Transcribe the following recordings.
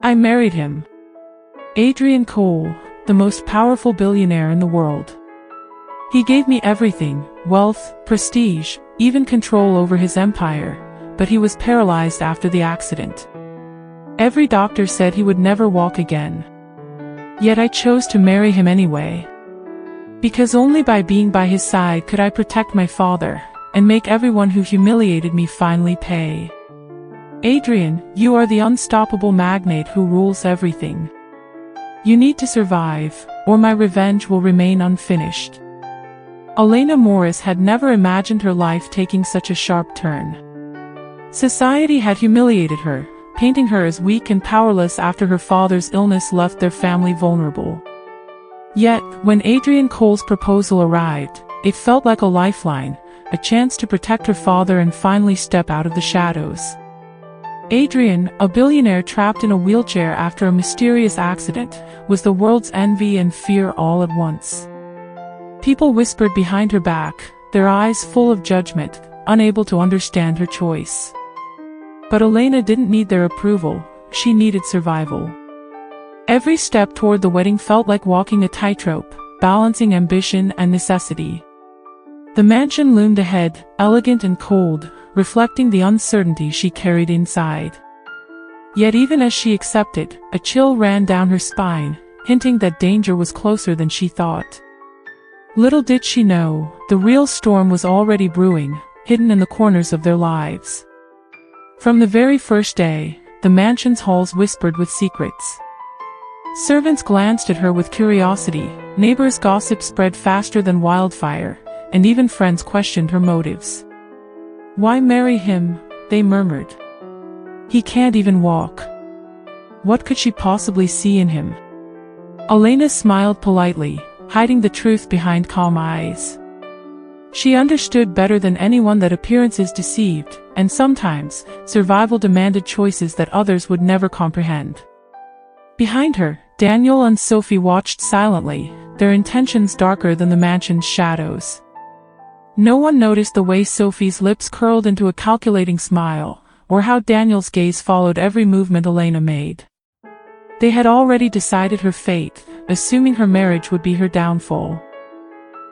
I married him. Adrian Cole, the most powerful billionaire in the world. He gave me everything, wealth, prestige, even control over his empire, but he was paralyzed after the accident. Every doctor said he would never walk again. Yet I chose to marry him anyway. Because only by being by his side could I protect my father, and make everyone who humiliated me finally pay. Adrian, you are the unstoppable magnate who rules everything. You need to survive, or my revenge will remain unfinished. Elena Morris had never imagined her life taking such a sharp turn. Society had humiliated her, painting her as weak and powerless after her father's illness left their family vulnerable. Yet, when Adrian Cole's proposal arrived, it felt like a lifeline, a chance to protect her father and finally step out of the shadows. Adrian, a billionaire trapped in a wheelchair after a mysterious accident, was the world's envy and fear all at once. People whispered behind her back, their eyes full of judgment, unable to understand her choice. But Elena didn't need their approval, she needed survival. Every step toward the wedding felt like walking a tightrope, balancing ambition and necessity. The mansion loomed ahead, elegant and cold, reflecting the uncertainty she carried inside. Yet even as she accepted, a chill ran down her spine, hinting that danger was closer than she thought. Little did she know, the real storm was already brewing, hidden in the corners of their lives. From the very first day, the mansion's halls whispered with secrets. Servants glanced at her with curiosity, neighbors' gossip spread faster than wildfire, and even friends questioned her motives. "Why marry him?" they murmured. "He can't even walk. What could she possibly see in him?" Elena smiled politely, hiding the truth behind calm eyes. She understood better than anyone that appearances deceived, and sometimes, survival demanded choices that others would never comprehend. Behind her, Daniel and Sophie watched silently, their intentions darker than the mansion's shadows. No one noticed the way Sophie's lips curled into a calculating smile, or how Daniel's gaze followed every movement Elena made. They had already decided her fate, assuming her marriage would be her downfall.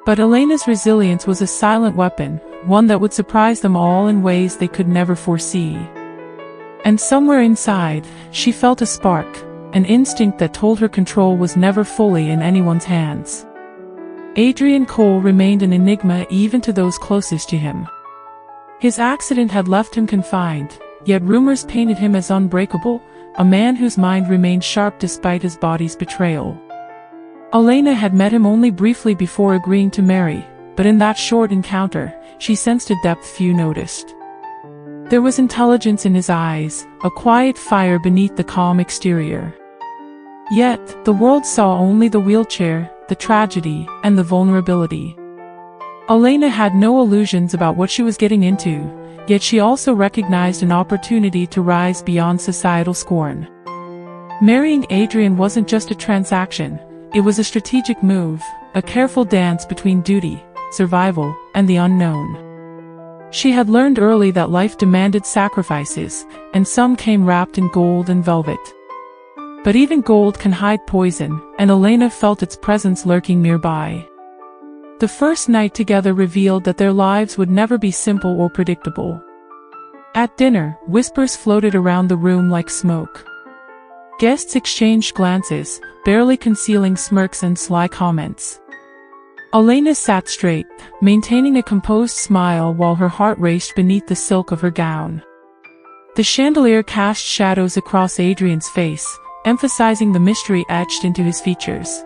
But Elena's resilience was a silent weapon, one that would surprise them all in ways they could never foresee. And somewhere inside, she felt a spark, an instinct that told her control was never fully in anyone's hands. Adrian Cole remained an enigma even to those closest to him. His accident had left him confined, yet rumors painted him as unbreakable, a man whose mind remained sharp despite his body's betrayal. Elena had met him only briefly before agreeing to marry, but in that short encounter, she sensed a depth few noticed. There was intelligence in his eyes, a quiet fire beneath the calm exterior. Yet, the world saw only the wheelchair, the tragedy, and the vulnerability. Elena had no illusions about what she was getting into, yet she also recognized an opportunity to rise beyond societal scorn. Marrying Adrian wasn't just a transaction, it was a strategic move, a careful dance between duty, survival, and the unknown. She had learned early that life demanded sacrifices, and some came wrapped in gold and velvet. But even gold can hide poison, and Elena felt its presence lurking nearby. The first night together revealed that their lives would never be simple or predictable. At dinner, whispers floated around the room like smoke. Guests exchanged glances, barely concealing smirks and sly comments. Elena sat straight, maintaining a composed smile while her heart raced beneath the silk of her gown. The chandelier cast shadows across Adrian's face, emphasizing the mystery etched into his features.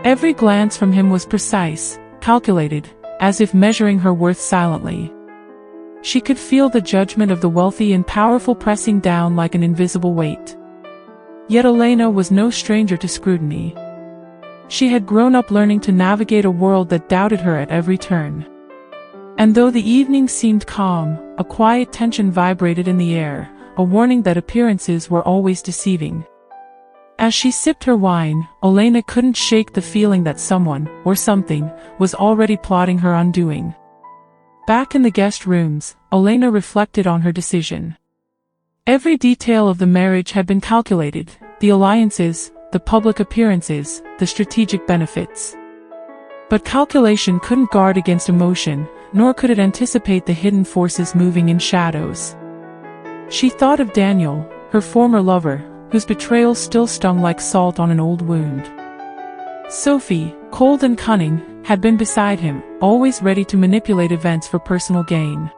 Every glance from him was precise, calculated, as if measuring her worth silently. She could feel the judgment of the wealthy and powerful pressing down like an invisible weight. Yet Elena was no stranger to scrutiny. She had grown up learning to navigate a world that doubted her at every turn. And though the evening seemed calm, a quiet tension vibrated in the air, a warning that appearances were always deceiving. As she sipped her wine, Elena couldn't shake the feeling that someone, or something, was already plotting her undoing. Back in the guest rooms, Elena reflected on her decision. Every detail of the marriage had been calculated, the alliances, the public appearances, the strategic benefits. But calculation couldn't guard against emotion, nor could it anticipate the hidden forces moving in shadows. She thought of Daniel, her former lover, whose betrayal still stung like salt on an old wound. Sophie, cold and cunning, had been beside him, always ready to manipulate events for personal gain.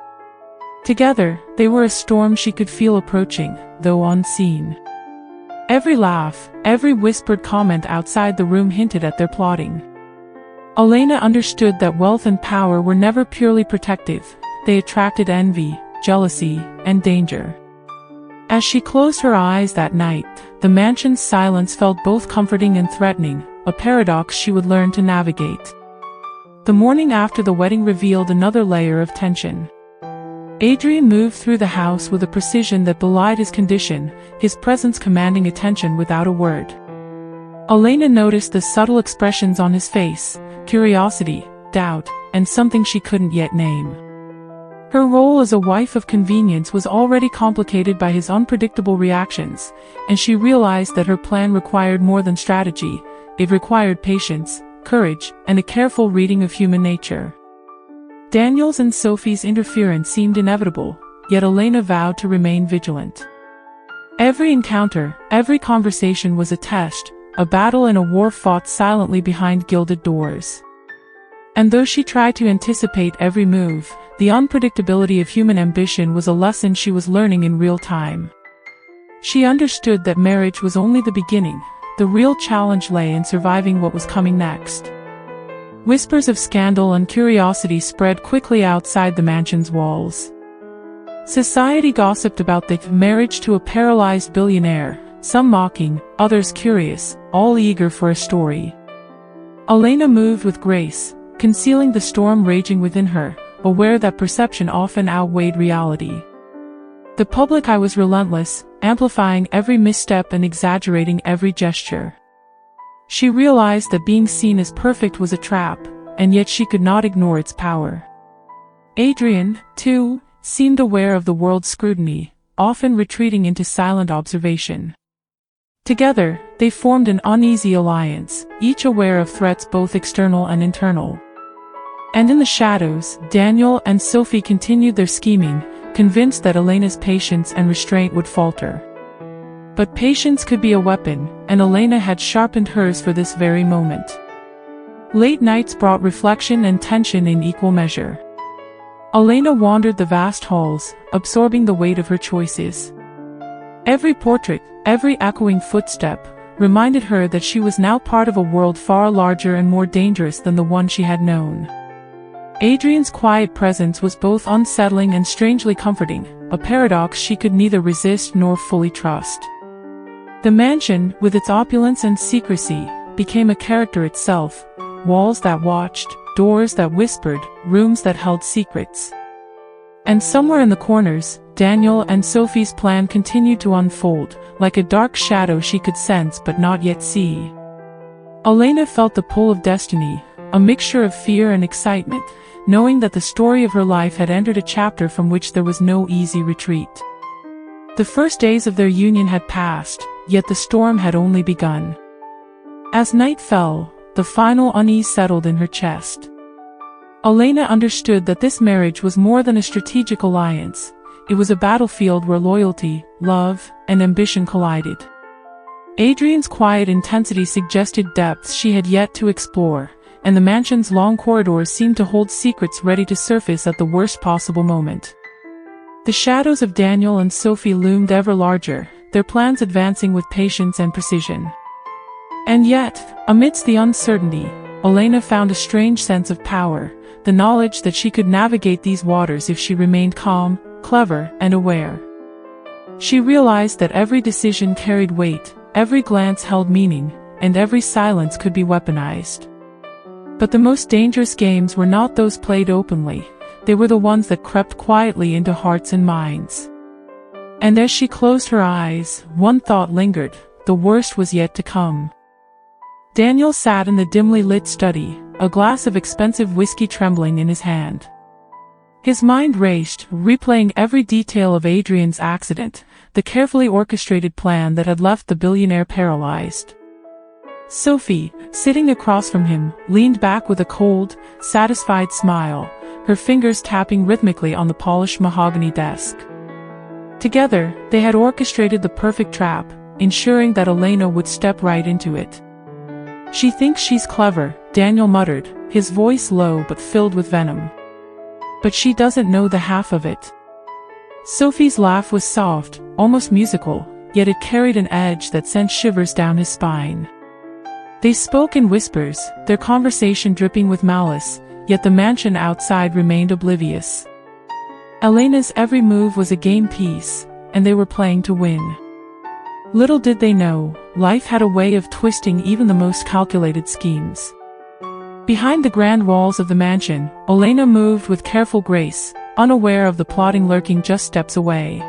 Together, they were a storm she could feel approaching, though unseen. Every laugh, every whispered comment outside the room hinted at their plotting. Elena understood that wealth and power were never purely protective, they attracted envy, jealousy, and danger. As she closed her eyes that night, the mansion's silence felt both comforting and threatening, a paradox she would learn to navigate. The morning after the wedding revealed another layer of tension. Adrian moved through the house with a precision that belied his condition, his presence commanding attention without a word. Elena noticed the subtle expressions on his face, curiosity, doubt, and something she couldn't yet name. Her role as a wife of convenience was already complicated by his unpredictable reactions, and she realized that her plan required more than strategy, it required patience, courage, and a careful reading of human nature. Daniel's and Sophie's interference seemed inevitable, yet Elena vowed to remain vigilant. Every encounter, every conversation was a test, a battle and a war fought silently behind gilded doors. And though she tried to anticipate every move, the unpredictability of human ambition was a lesson she was learning in real time. She understood that marriage was only the beginning, the real challenge lay in surviving what was coming next. Whispers of scandal and curiosity spread quickly outside the mansion's walls. Society gossiped about the marriage to a paralyzed billionaire, some mocking, others curious, all eager for a story. Elena moved with grace, concealing the storm raging within her, aware that perception often outweighed reality. The public eye was relentless, amplifying every misstep and exaggerating every gesture. She realized that being seen as perfect was a trap, and yet she could not ignore its power. Adrian, too, seemed aware of the world's scrutiny, often retreating into silent observation. Together, they formed an uneasy alliance, each aware of threats both external and internal. And in the shadows, Daniel and Sophie continued their scheming, convinced that Elena's patience and restraint would falter. But patience could be a weapon, and Elena had sharpened hers for this very moment. Late nights brought reflection and tension in equal measure. Elena wandered the vast halls, absorbing the weight of her choices. Every portrait, every echoing footstep, reminded her that she was now part of a world far larger and more dangerous than the one she had known. Adrian's quiet presence was both unsettling and strangely comforting, a paradox she could neither resist nor fully trust. The mansion, with its opulence and secrecy, became a character itself, walls that watched, doors that whispered, rooms that held secrets. And somewhere in the corners, Daniel and Sophie's plan continued to unfold, like a dark shadow she could sense but not yet see. Elena felt the pull of destiny, a mixture of fear and excitement, knowing that the story of her life had entered a chapter from which there was no easy retreat. The first days of their union had passed, yet the storm had only begun. As night fell, the final unease settled in her chest. Elena understood that this marriage was more than a strategic alliance. It was a battlefield where loyalty, love, and ambition collided. Adrian's quiet intensity suggested depths she had yet to explore, and the mansion's long corridors seemed to hold secrets ready to surface at the worst possible moment. The shadows of Daniel and Sophie loomed ever larger, their plans advancing with patience and precision. And yet, amidst the uncertainty, Elena found a strange sense of power, the knowledge that she could navigate these waters if she remained calm, clever, and aware. She realized that every decision carried weight, every glance held meaning, and every silence could be weaponized. But the most dangerous games were not those played openly, they were the ones that crept quietly into hearts and minds. And as she closed her eyes, one thought lingered, the worst was yet to come. Daniel sat in the dimly lit study, a glass of expensive whiskey trembling in his hand. His mind raced, replaying every detail of Adrian's accident, the carefully orchestrated plan that had left the billionaire paralyzed. Sophie, sitting across from him, leaned back with a cold, satisfied smile, her fingers tapping rhythmically on the polished mahogany desk. Together, they had orchestrated the perfect trap, ensuring that Elena would step right into it. "She thinks she's clever," Daniel muttered, his voice low but filled with venom. "But she doesn't know the half of it." Sophie's laugh was soft, almost musical, yet it carried an edge that sent shivers down his spine. They spoke in whispers, their conversation dripping with malice, yet the mansion outside remained oblivious. Elena's every move was a game piece, and they were playing to win. Little did they know, life had a way of twisting even the most calculated schemes. Behind the grand walls of the mansion, Elena moved with careful grace, unaware of the plotting lurking just steps away.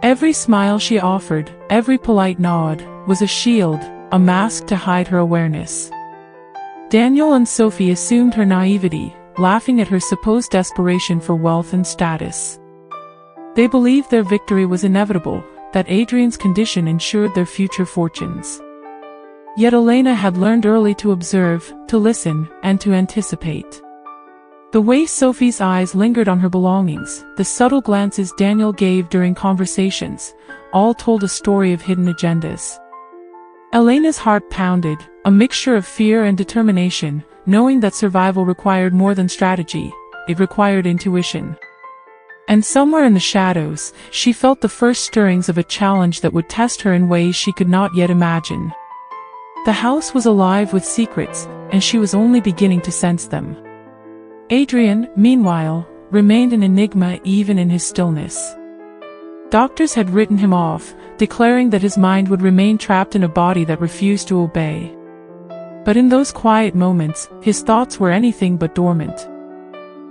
Every smile she offered, every polite nod, was a shield, a mask to hide her awareness. Daniel and Sophie assumed her naivety, laughing at her supposed desperation for wealth and status. They believed their victory was inevitable, that Adrian's condition ensured their future fortunes. Yet Elena had learned early to observe, to listen, and to anticipate. The way Sophie's eyes lingered on her belongings, the subtle glances Daniel gave during conversations, all told a story of hidden agendas. Elena's heart pounded, a mixture of fear and determination, knowing that survival required more than strategy, it required intuition. And somewhere in the shadows, she felt the first stirrings of a challenge that would test her in ways she could not yet imagine. The house was alive with secrets, and she was only beginning to sense them. Adrian, meanwhile, remained an enigma even in his stillness. Doctors had written him off, declaring that his mind would remain trapped in a body that refused to obey. But in those quiet moments, his thoughts were anything but dormant.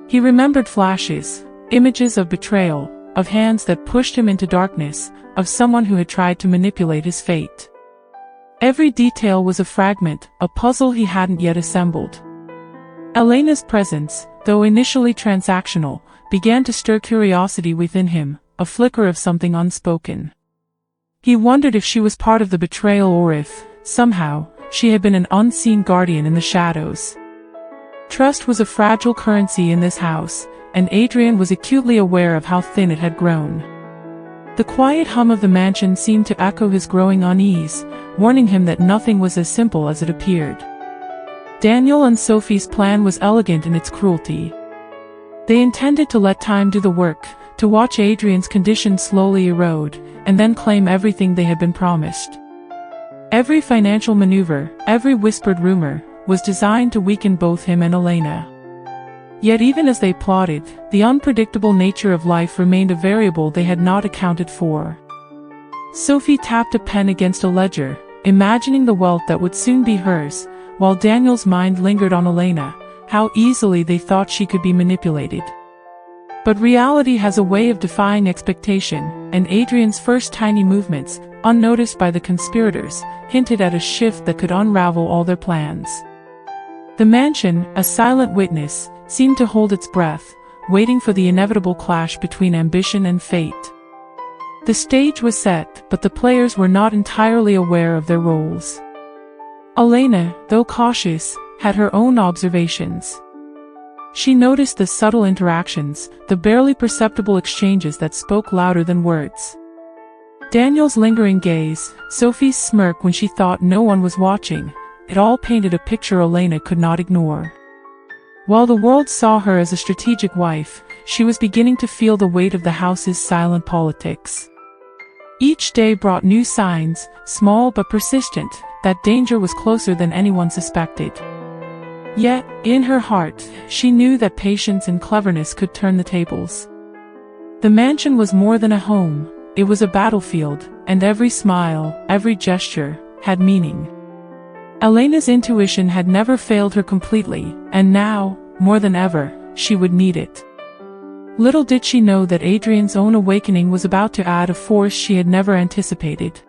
He remembered flashes, images of betrayal, of hands that pushed him into darkness, of someone who had tried to manipulate his fate. Every detail was a fragment, a puzzle he hadn't yet assembled. Elena's presence, though initially transactional, began to stir curiosity within him, a flicker of something unspoken. He wondered if she was part of the betrayal or if, somehow, she had been an unseen guardian in the shadows. Trust was a fragile currency in this house, and Adrian was acutely aware of how thin it had grown. The quiet hum of the mansion seemed to echo his growing unease, warning him that nothing was as simple as it appeared. Daniel and Sophie's plan was elegant in its cruelty. They intended to let time do the work, to watch Adrian's condition slowly erode, and then claim everything they had been promised. Every financial maneuver, every whispered rumor, was designed to weaken both him and Elena. Yet even as they plotted, the unpredictable nature of life remained a variable they had not accounted for. Sophie tapped a pen against a ledger, imagining the wealth that would soon be hers, while Daniel's mind lingered on Elena, how easily they thought she could be manipulated. But reality has a way of defying expectation, and Adrian's first tiny movements, unnoticed by the conspirators, hinted at a shift that could unravel all their plans. The mansion, a silent witness, seemed to hold its breath, waiting for the inevitable clash between ambition and fate. The stage was set, but the players were not entirely aware of their roles. Elena, though cautious, had her own observations. She noticed the subtle interactions, the barely perceptible exchanges that spoke louder than words. Daniel's lingering gaze, Sophie's smirk when she thought no one was watching, it all painted a picture Elena could not ignore. While the world saw her as a strategic wife, she was beginning to feel the weight of the house's silent politics. Each day brought new signs, small but persistent, that danger was closer than anyone suspected. Yet, in her heart, she knew that patience and cleverness could turn the tables. The mansion was more than a home, it was a battlefield, and every smile, every gesture, had meaning. Elena's intuition had never failed her completely, and now, more than ever, she would need it. Little did she know that Adrian's own awakening was about to add a force she had never anticipated.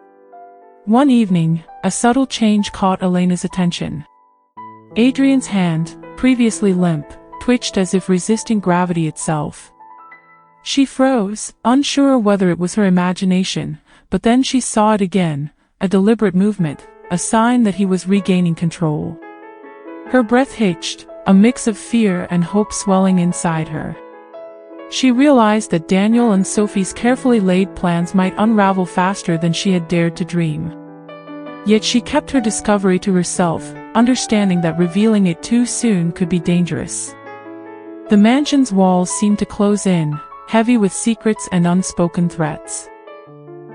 One evening, a subtle change caught Elena's attention. Adrian's hand, previously limp, twitched as if resisting gravity itself. She froze, unsure whether it was her imagination, but then she saw it again, a deliberate movement, a sign that he was regaining control. Her breath hitched, a mix of fear and hope swelling inside her. She realized that Daniel and Sophie's carefully laid plans might unravel faster than she had dared to dream. Yet she kept her discovery to herself, understanding that revealing it too soon could be dangerous. The mansion's walls seemed to close in, heavy with secrets and unspoken threats.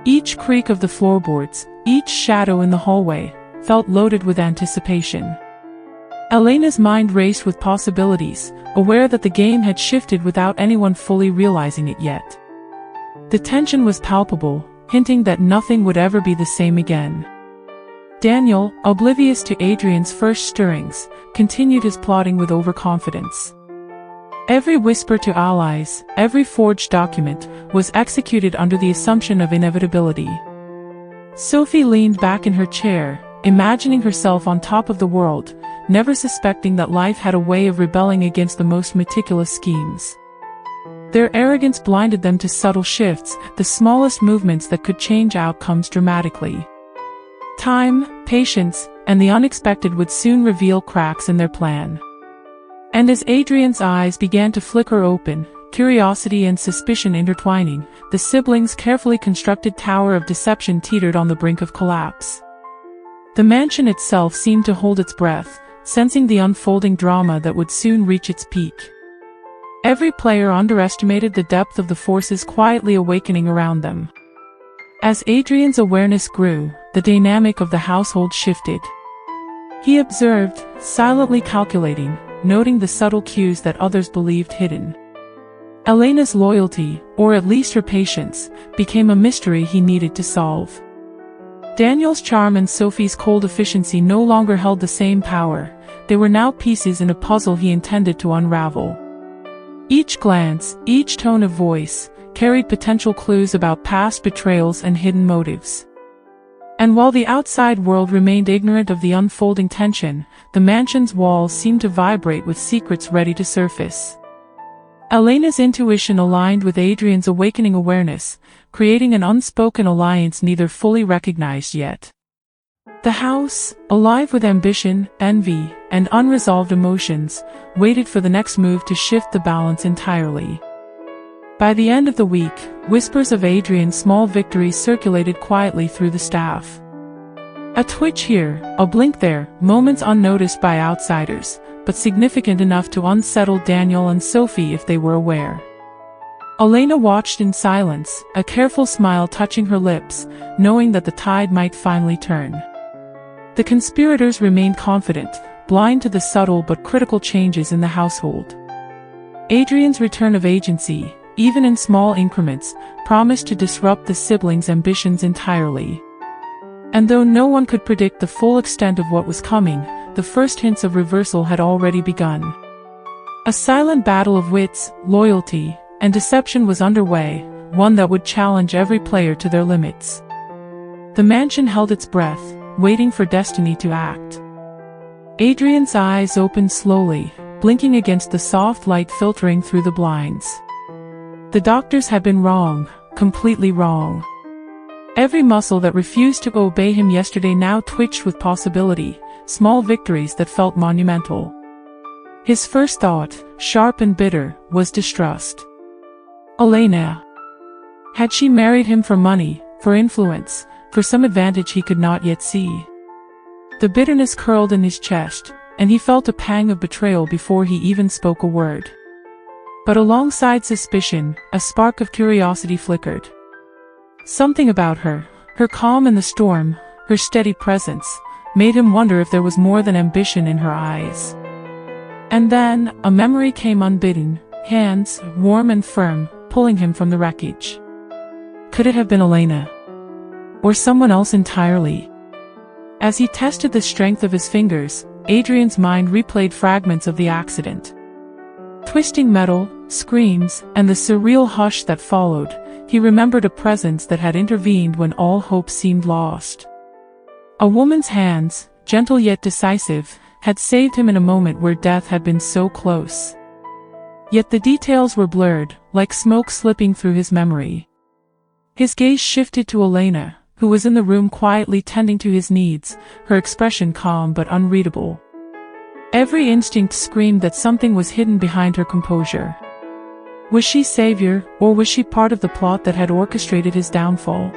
Each creak of the floorboards, each shadow in the hallway, felt loaded with anticipation. Elena's mind raced with possibilities, aware that the game had shifted without anyone fully realizing it yet. The tension was palpable, hinting that nothing would ever be the same again. Daniel, oblivious to Adrian's first stirrings, continued his plotting with overconfidence. Every whisper to allies, every forged document, was executed under the assumption of inevitability. Sophie leaned back in her chair, imagining herself on top of the world, never suspecting that life had a way of rebelling against the most meticulous schemes. Their arrogance blinded them to subtle shifts, the smallest movements that could change outcomes dramatically. Time, patience, and the unexpected would soon reveal cracks in their plan. And as Adrian's eyes began to flicker open, curiosity and suspicion intertwining, the siblings' carefully constructed tower of deception teetered on the brink of collapse. The mansion itself seemed to hold its breath, sensing the unfolding drama that would soon reach its peak. Every player underestimated the depth of the forces quietly awakening around them. As Adrian's awareness grew, the dynamic of the household shifted. He observed, silently calculating, noting the subtle cues that others believed hidden. Elena's loyalty, or at least her patience, became a mystery he needed to solve. Daniel's charm and Sophie's cold efficiency no longer held the same power, they were now pieces in a puzzle he intended to unravel. Each glance, each tone of voice, carried potential clues about past betrayals and hidden motives. And while the outside world remained ignorant of the unfolding tension, the mansion's walls seemed to vibrate with secrets ready to surface. Elena's intuition aligned with Adrian's awakening awareness, creating an unspoken alliance neither fully recognized yet. The house, alive with ambition, envy, and unresolved emotions, waited for the next move to shift the balance entirely. By the end of the week, whispers of Adrian's small victories circulated quietly through the staff. A twitch here, a blink there, moments unnoticed by outsiders, but significant enough to unsettle Daniel and Sophie if they were aware. Elena watched in silence, a careful smile touching her lips, knowing that the tide might finally turn. The conspirators remained confident, blind to the subtle but critical changes in the household. Adrian's return of agency, even in small increments, promised to disrupt the siblings' ambitions entirely. And though no one could predict the full extent of what was coming, the first hints of reversal had already begun. A silent battle of wits, loyalty, and deception was underway, one that would challenge every player to their limits. The mansion held its breath, waiting for destiny to act. Adrian's eyes opened slowly, blinking against the soft light filtering through the blinds. The doctors had been wrong, completely wrong. Every muscle that refused to obey him yesterday now twitched with possibility, small victories that felt monumental. His first thought, sharp and bitter, was distrust. Elena. Had she married him for money, for influence, for some advantage he could not yet see? The bitterness curled in his chest, and he felt a pang of betrayal before he even spoke a word. But alongside suspicion, a spark of curiosity flickered. Something about her, her calm in the storm, her steady presence, made him wonder if there was more than ambition in her eyes. And then, a memory came unbidden, hands, warm and firm, pulling him from the wreckage. Could it have been Elena? Or someone else entirely? As he tested the strength of his fingers, Adrian's mind replayed fragments of the accident. Twisting metal, screams, and the surreal hush that followed, he remembered a presence that had intervened when all hope seemed lost. A woman's hands, gentle yet decisive, had saved him in a moment where death had been so close. Yet the details were blurred, like smoke slipping through his memory. His gaze shifted to Elena, who was in the room quietly tending to his needs, her expression calm but unreadable. Every instinct screamed that something was hidden behind her composure. Was she savior, or was she part of the plot that had orchestrated his downfall?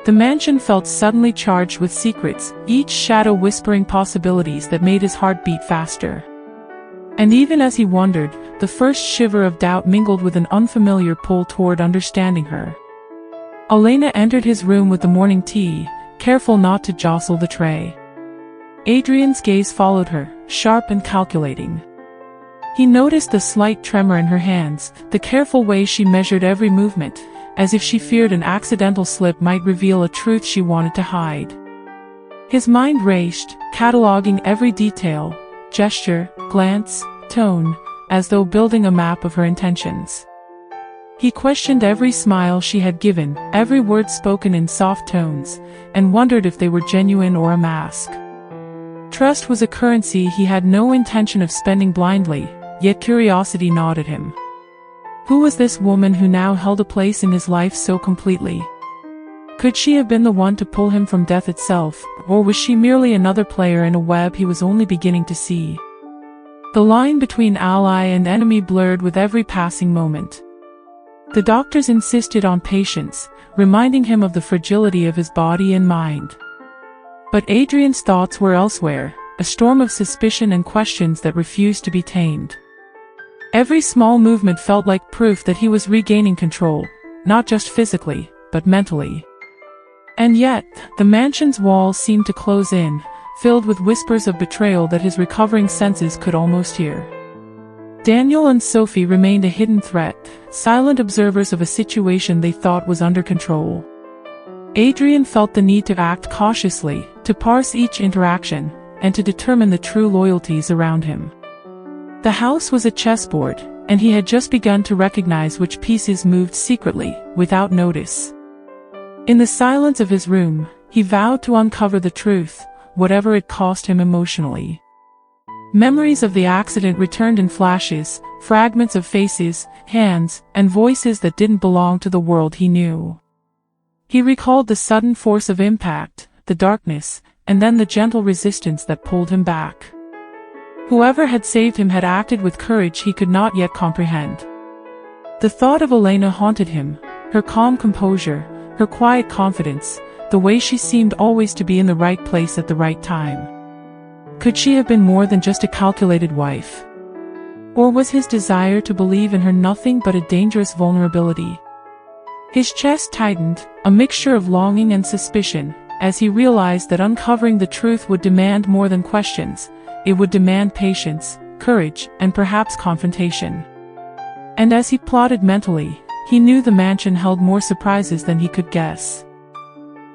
The mansion felt suddenly charged with secrets, each shadow whispering possibilities that made his heart beat faster. And even as he wondered, the first shiver of doubt mingled with an unfamiliar pull toward understanding her. Elena entered his room with the morning tea, careful not to jostle the tray. Adrian's gaze followed her, sharp and calculating. He noticed the slight tremor in her hands, the careful way she measured every movement, as if she feared an accidental slip might reveal a truth she wanted to hide. His mind raced, cataloging every detail, gesture, glance, tone, as though building a map of her intentions. He questioned every smile she had given, every word spoken in soft tones, and wondered if they were genuine or a mask. Trust was a currency he had no intention of spending blindly, yet curiosity gnawed at him. Who was this woman who now held a place in his life so completely? Could she have been the one to pull him from death itself, or was she merely another player in a web he was only beginning to see? The line between ally and enemy blurred with every passing moment. The doctors insisted on patience, reminding him of the fragility of his body and mind. But Adrian's thoughts were elsewhere, a storm of suspicion and questions that refused to be tamed. Every small movement felt like proof that he was regaining control, not just physically, but mentally. And yet, the mansion's walls seemed to close in, filled with whispers of betrayal that his recovering senses could almost hear. Daniel and Sophie remained a hidden threat, silent observers of a situation they thought was under control. Adrian felt the need to act cautiously, to parse each interaction, and to determine the true loyalties around him. The house was a chessboard, and he had just begun to recognize which pieces moved secretly, without notice. In the silence of his room, he vowed to uncover the truth, whatever it cost him emotionally. Memories of the accident returned in flashes, fragments of faces, hands, and voices that didn't belong to the world he knew. He recalled the sudden force of impact, the darkness, and then the gentle resistance that pulled him back. Whoever had saved him had acted with courage he could not yet comprehend. The thought of Elena haunted him, her calm composure, her quiet confidence, the way she seemed always to be in the right place at the right time. Could she have been more than just a calculated wife? Or was his desire to believe in her nothing but a dangerous vulnerability? His chest tightened, a mixture of longing and suspicion, as he realized that uncovering the truth would demand more than questions. It would demand patience, courage, and perhaps confrontation. And as he plotted mentally, he knew the mansion held more surprises than he could guess.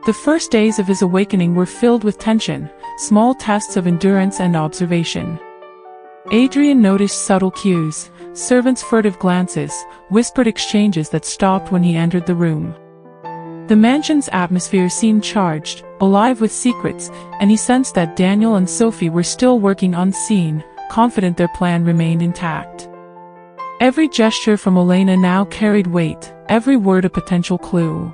The first days of his awakening were filled with tension, small tests of endurance and observation. Adrian noticed subtle cues, servants' furtive glances, whispered exchanges that stopped when he entered the room. The mansion's atmosphere seemed charged, alive with secrets, and he sensed that Daniel and Sophie were still working unseen, confident their plan remained intact. Every gesture from Elena now carried weight, every word a potential clue.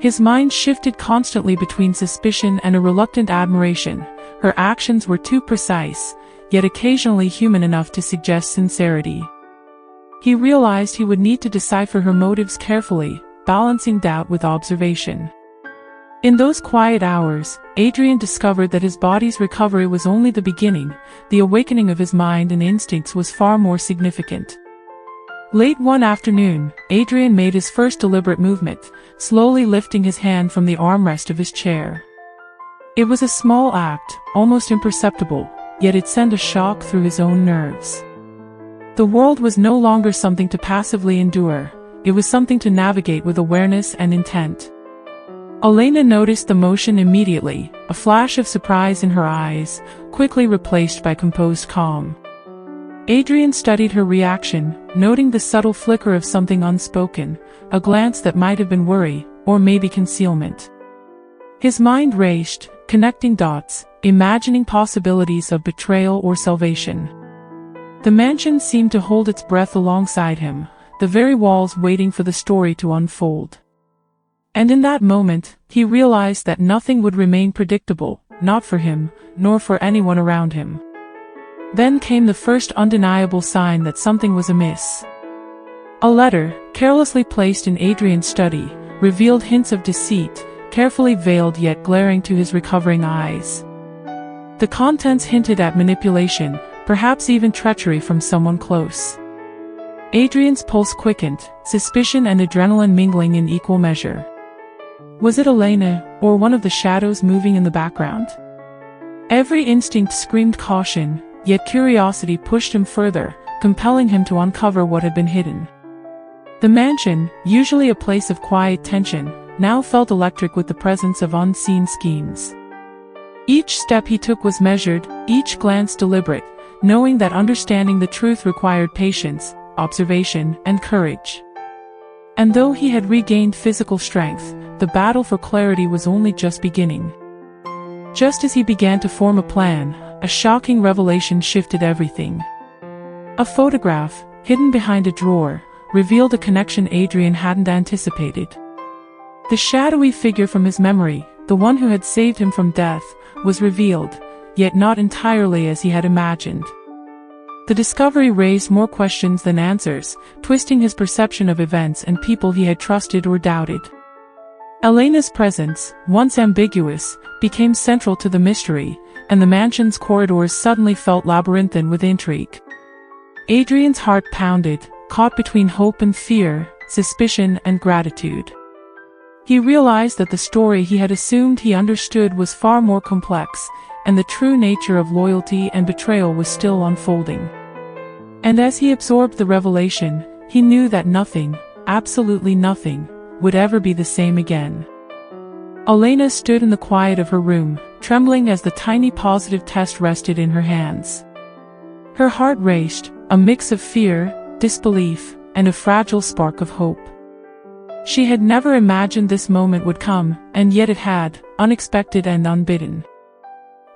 His mind shifted constantly between suspicion and a reluctant admiration. Her actions were too precise, yet occasionally human enough to suggest sincerity. He realized he would need to decipher her motives carefully, balancing doubt with observation. In those quiet hours, Adrian discovered that his body's recovery was only the beginning. The awakening of his mind and instincts was far more significant. Late one afternoon, Adrian made his first deliberate movement, slowly lifting his hand from the armrest of his chair. It was a small act, almost imperceptible, yet it sent a shock through his own nerves. The world was no longer something to passively endure, it was something to navigate with awareness and intent. Elena noticed the motion immediately, a flash of surprise in her eyes, quickly replaced by composed calm. Adrian studied her reaction, noting the subtle flicker of something unspoken, a glance that might have been worry, or maybe concealment. His mind raced, connecting dots, imagining possibilities of betrayal or salvation. The mansion seemed to hold its breath alongside him, the very walls waiting for the story to unfold. And in that moment, he realized that nothing would remain predictable, not for him, nor for anyone around him. Then came the first undeniable sign that something was amiss. A letter, carelessly placed in Adrian's study, revealed hints of deceit, carefully veiled yet glaring to his recovering eyes. The contents hinted at manipulation, perhaps even treachery from someone close. Adrian's pulse quickened, suspicion and adrenaline mingling in equal measure. Was it Elena, or one of the shadows moving in the background? Every instinct screamed caution, yet curiosity pushed him further, compelling him to uncover what had been hidden. The mansion, usually a place of quiet tension, now felt electric with the presence of unseen schemes. Each step he took was measured, each glance deliberate, knowing that understanding the truth required patience, observation, and courage. And though he had regained physical strength, the battle for clarity was only just beginning. Just as he began to form a plan, a shocking revelation shifted everything. A photograph, hidden behind a drawer, revealed a connection Adrian hadn't anticipated. The shadowy figure from his memory, the one who had saved him from death, was revealed, yet not entirely as he had imagined. The discovery raised more questions than answers, twisting his perception of events and people he had trusted or doubted. Elena's presence, once ambiguous, became central to the mystery, and the mansion's corridors suddenly felt labyrinthine with intrigue. Adrian's heart pounded, caught between hope and fear, suspicion and gratitude. He realized that the story he had assumed he understood was far more complex, and the true nature of loyalty and betrayal was still unfolding. And as he absorbed the revelation, he knew that nothing, absolutely nothing, would ever be the same again. Elena stood in the quiet of her room, trembling as the tiny positive test rested in her hands. Her heart raced, a mix of fear, disbelief, and a fragile spark of hope. She had never imagined this moment would come, and yet it had, unexpected and unbidden.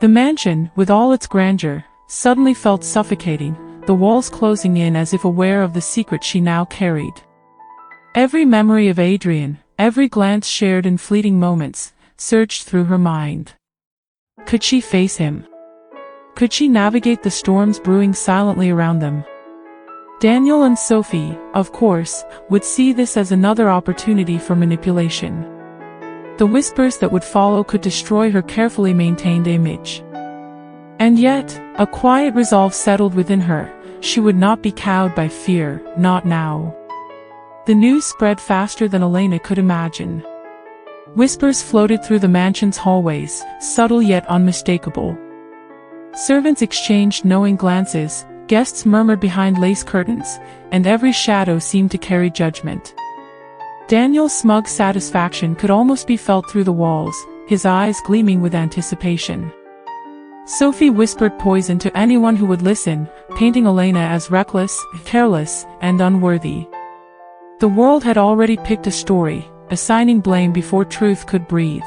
The mansion, with all its grandeur, suddenly felt suffocating, the walls closing in as if aware of the secret she now carried. Every memory of Adrian, every glance shared in fleeting moments, surged through her mind. Could she face him? Could she navigate the storms brewing silently around them? Daniel and Sophie, of course, would see this as another opportunity for manipulation. The whispers that would follow could destroy her carefully maintained image. And yet, a quiet resolve settled within her. She would not be cowed by fear, not now. The news spread faster than Elena could imagine. Whispers floated through the mansion's hallways, subtle yet unmistakable. Servants exchanged knowing glances, guests murmured behind lace curtains, and every shadow seemed to carry judgment. Daniel's smug satisfaction could almost be felt through the walls, his eyes gleaming with anticipation. Sophie whispered poison to anyone who would listen, painting Elena as reckless, careless, and unworthy. The world had already picked a story, assigning blame before truth could breathe.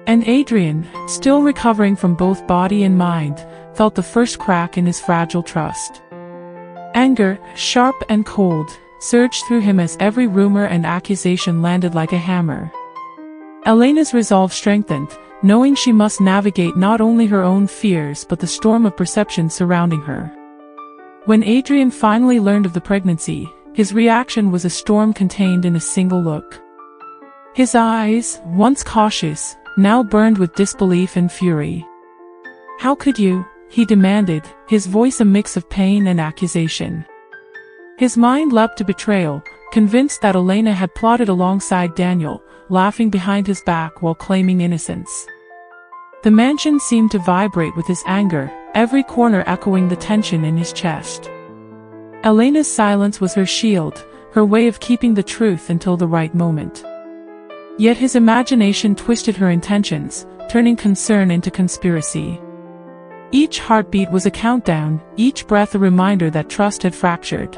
And Adrian, still recovering from both body and mind, felt the first crack in his fragile trust. Anger, sharp and cold, surged through him as every rumor and accusation landed like a hammer. Elena's resolve strengthened, knowing she must navigate not only her own fears but the storm of perception surrounding her. When Adrian finally learned of the pregnancy, his reaction was a storm contained in a single look. His eyes, once cautious, now burned with disbelief and fury. "How could you?" he demanded, his voice a mix of pain and accusation. His mind leapt to betrayal, convinced that Elena had plotted alongside Daniel, laughing behind his back while claiming innocence. The mansion seemed to vibrate with his anger, every corner echoing the tension in his chest. Elena's silence was her shield, her way of keeping the truth until the right moment. Yet his imagination twisted her intentions, turning concern into conspiracy. Each heartbeat was a countdown, each breath a reminder that trust had fractured.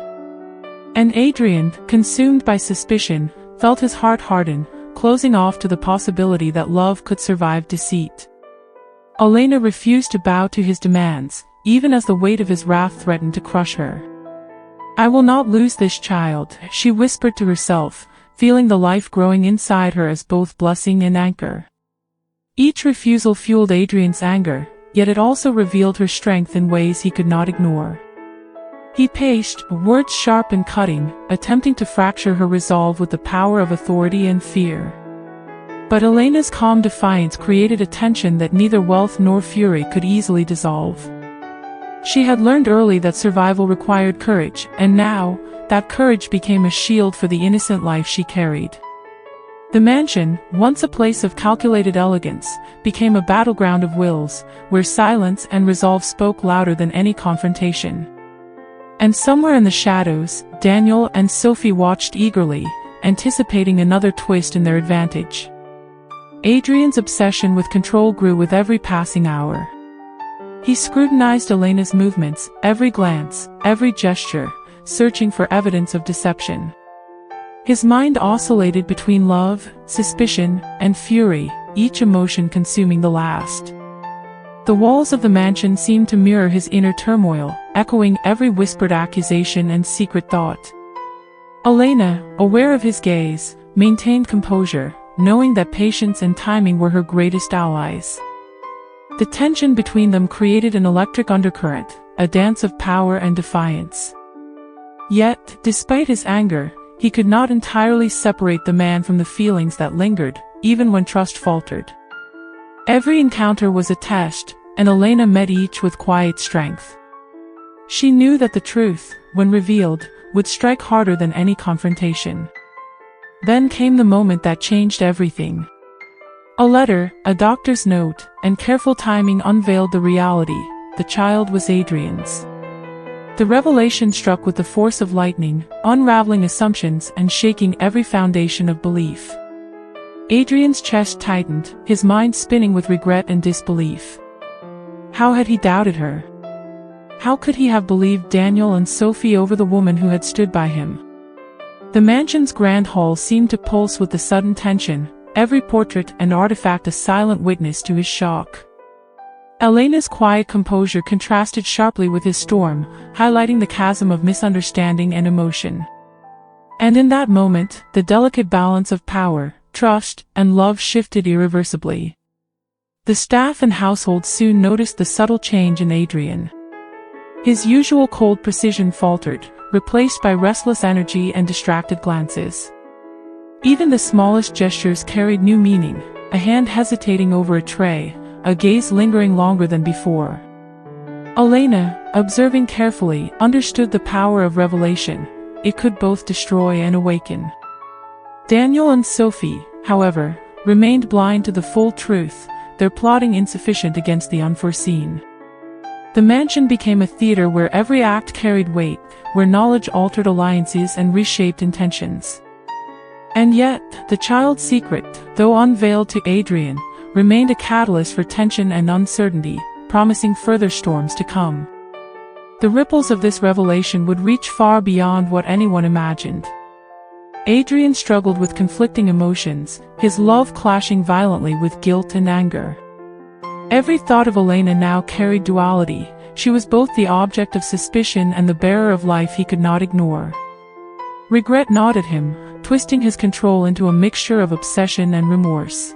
And Adrian, consumed by suspicion, felt his heart harden, closing off to the possibility that love could survive deceit. Elena refused to bow to his demands, even as the weight of his wrath threatened to crush her. "I will not lose this child," she whispered to herself, feeling the life growing inside her as both blessing and anchor. Each refusal fueled Adrian's anger, yet it also revealed her strength in ways he could not ignore. He paced, words sharp and cutting, attempting to fracture her resolve with the power of authority and fear. But Elena's calm defiance created a tension that neither wealth nor fury could easily dissolve. She had learned early that survival required courage, and now, that courage became a shield for the innocent life she carried. The mansion, once a place of calculated elegance, became a battleground of wills, where silence and resolve spoke louder than any confrontation. And somewhere in the shadows, Daniel and Sophie watched eagerly, anticipating another twist in their advantage. Adrian's obsession with control grew with every passing hour. He scrutinized Elena's movements, every glance, every gesture, searching for evidence of deception. His mind oscillated between love, suspicion, and fury, each emotion consuming the last. The walls of the mansion seemed to mirror his inner turmoil, echoing every whispered accusation and secret thought. Elena, aware of his gaze, maintained composure, knowing that patience and timing were her greatest allies. The tension between them created an electric undercurrent, a dance of power and defiance. Yet, despite his anger, he could not entirely separate the man from the feelings that lingered, even when trust faltered. Every encounter was a test, and Elena met each with quiet strength. She knew that the truth, when revealed, would strike harder than any confrontation. Then came the moment that changed everything. A letter, a doctor's note, and careful timing unveiled the reality: the child was Adrian's. The revelation struck with the force of lightning, unraveling assumptions and shaking every foundation of belief. Adrian's chest tightened, his mind spinning with regret and disbelief. How had he doubted her? How could he have believed Daniel and Sophie over the woman who had stood by him? The mansion's grand hall seemed to pulse with the sudden tension, every portrait and artifact a silent witness to his shock. Elena's quiet composure contrasted sharply with his storm, highlighting the chasm of misunderstanding and emotion. And in that moment, the delicate balance of power, trust, and love shifted irreversibly. The staff and household soon noticed the subtle change in Adrian. His usual cold precision faltered, replaced by restless energy and distracted glances. Even the smallest gestures carried new meaning, a hand hesitating over a tray, a gaze lingering longer than before. Elena, observing carefully, understood the power of revelation. It could both destroy and awaken. Daniel and Sophie, however, remained blind to the full truth, their plotting insufficient against the unforeseen. The mansion became a theater where every act carried weight, where knowledge altered alliances and reshaped intentions. And yet, the child's secret, though unveiled to Adrian, remained a catalyst for tension and uncertainty, promising further storms to come. The ripples of this revelation would reach far beyond what anyone imagined. Adrian struggled with conflicting emotions, his love clashing violently with guilt and anger. Every thought of Elena now carried duality. She was both the object of suspicion and the bearer of life he could not ignore. Regret gnawed at him, twisting his control into a mixture of obsession and remorse.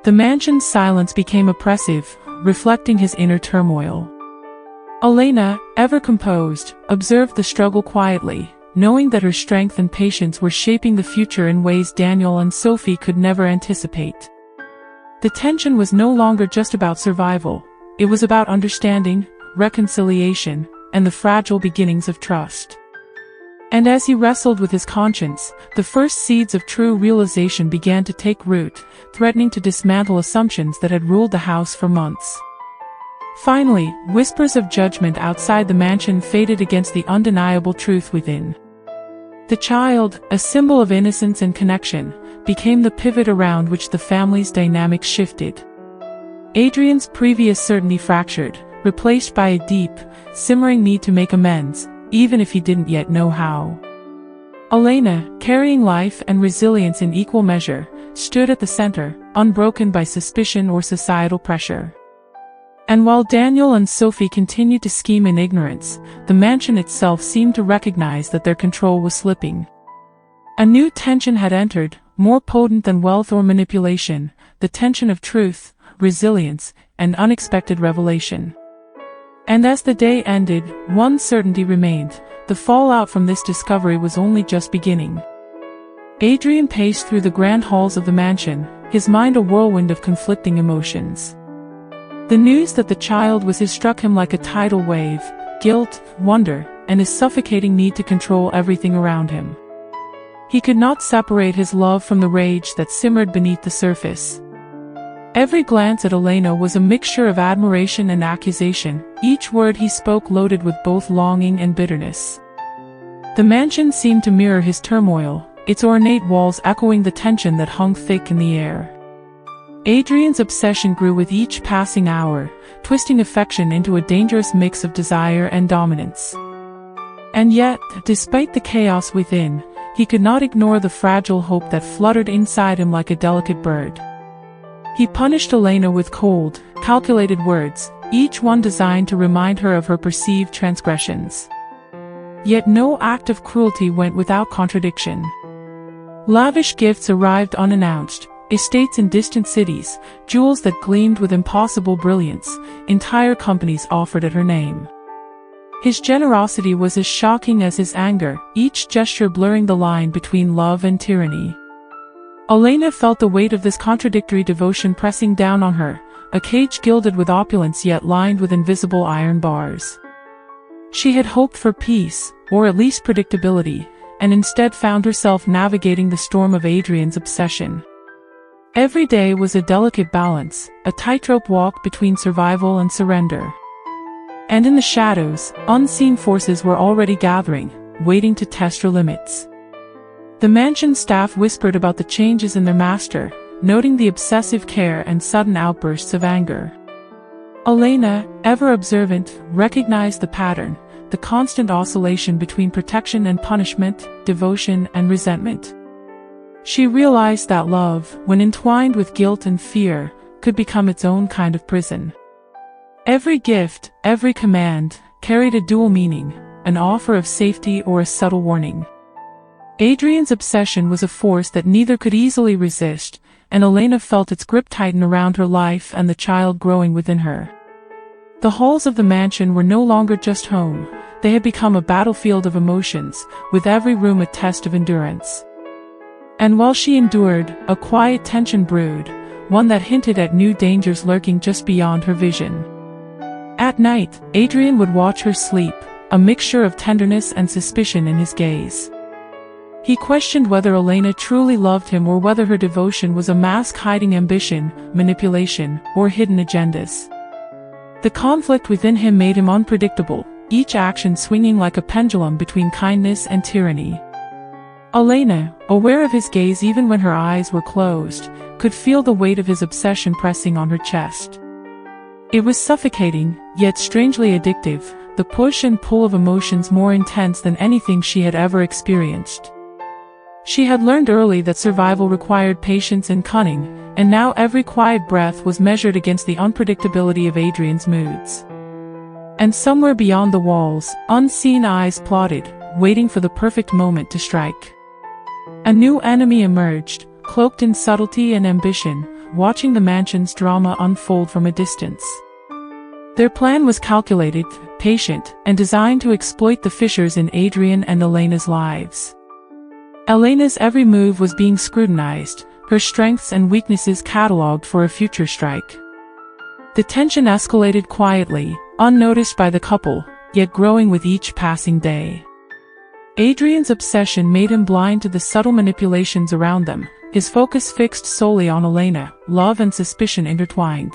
The mansion's silence became oppressive, reflecting his inner turmoil. Elena, ever composed, observed the struggle quietly, knowing that her strength and patience were shaping the future in ways Daniel and Sophie could never anticipate. The tension was no longer just about survival, it was about understanding, reconciliation, and the fragile beginnings of trust. And as he wrestled with his conscience, the first seeds of true realization began to take root, threatening to dismantle assumptions that had ruled the house for months. Finally, whispers of judgment outside the mansion faded against the undeniable truth within. The child, a symbol of innocence and connection, became the pivot around which the family's dynamics shifted. Adrian's previous certainty fractured, replaced by a deep, simmering need to make amends, even if he didn't yet know how. Elena, carrying life and resilience in equal measure, stood at the center, unbroken by suspicion or societal pressure. And while Daniel and Sophie continued to scheme in ignorance, the mansion itself seemed to recognize that their control was slipping. A new tension had entered, more potent than wealth or manipulation, the tension of truth, resilience, and unexpected revelation. And as the day ended, one certainty remained: the fallout from this discovery was only just beginning. Adrian paced through the grand halls of the mansion, his mind a whirlwind of conflicting emotions. The news that the child was his struck him like a tidal wave: guilt, wonder, and his suffocating need to control everything around him. He could not separate his love from the rage that simmered beneath the surface. Every glance at Elena was a mixture of admiration and accusation, each word he spoke loaded with both longing and bitterness. The mansion seemed to mirror his turmoil, its ornate walls echoing the tension that hung thick in the air. Adrian's obsession grew with each passing hour, twisting affection into a dangerous mix of desire and dominance. And yet, despite the chaos within, he could not ignore the fragile hope that fluttered inside him like a delicate bird. He punished Elena with cold, calculated words, each one designed to remind her of her perceived transgressions. Yet no act of cruelty went without contradiction. Lavish gifts arrived unannounced: estates in distant cities, jewels that gleamed with impossible brilliance, entire companies offered at her name. His generosity was as shocking as his anger, each gesture blurring the line between love and tyranny. Elena felt the weight of this contradictory devotion pressing down on her, a cage gilded with opulence yet lined with invisible iron bars. She had hoped for peace, or at least predictability, and instead found herself navigating the storm of Adrian's obsession. Every day was a delicate balance, a tightrope walk between survival and surrender. And in the shadows, unseen forces were already gathering, waiting to test her limits. The mansion staff whispered about the changes in their master, noting the obsessive care and sudden outbursts of anger. Elena, ever observant, recognized the pattern, the constant oscillation between protection and punishment, devotion and resentment. She realized that love, when entwined with guilt and fear, could become its own kind of prison. Every gift, every command, carried a dual meaning, an offer of safety or a subtle warning. Adrian's obsession was a force that neither could easily resist, and Elena felt its grip tighten around her life and the child growing within her. The halls of the mansion were no longer just home, they had become a battlefield of emotions, with every room a test of endurance. And while she endured, a quiet tension brewed, one that hinted at new dangers lurking just beyond her vision. At night, Adrian would watch her sleep, a mixture of tenderness and suspicion in his gaze. He questioned whether Elena truly loved him or whether her devotion was a mask hiding ambition, manipulation, or hidden agendas. The conflict within him made him unpredictable, each action swinging like a pendulum between kindness and tyranny. Elena, aware of his gaze even when her eyes were closed, could feel the weight of his obsession pressing on her chest. It was suffocating, yet strangely addictive, the push and pull of emotions more intense than anything she had ever experienced. She had learned early that survival required patience and cunning, and now every quiet breath was measured against the unpredictability of Adrian's moods. And somewhere beyond the walls, unseen eyes plotted, waiting for the perfect moment to strike. A new enemy emerged, cloaked in subtlety and ambition, watching the mansion's drama unfold from a distance. Their plan was calculated, patient, and designed to exploit the fissures in Adrian and Elena's lives. Elena's every move was being scrutinized, her strengths and weaknesses catalogued for a future strike. The tension escalated quietly, unnoticed by the couple, yet growing with each passing day. Adrian's obsession made him blind to the subtle manipulations around them, his focus fixed solely on Elena, love and suspicion intertwined.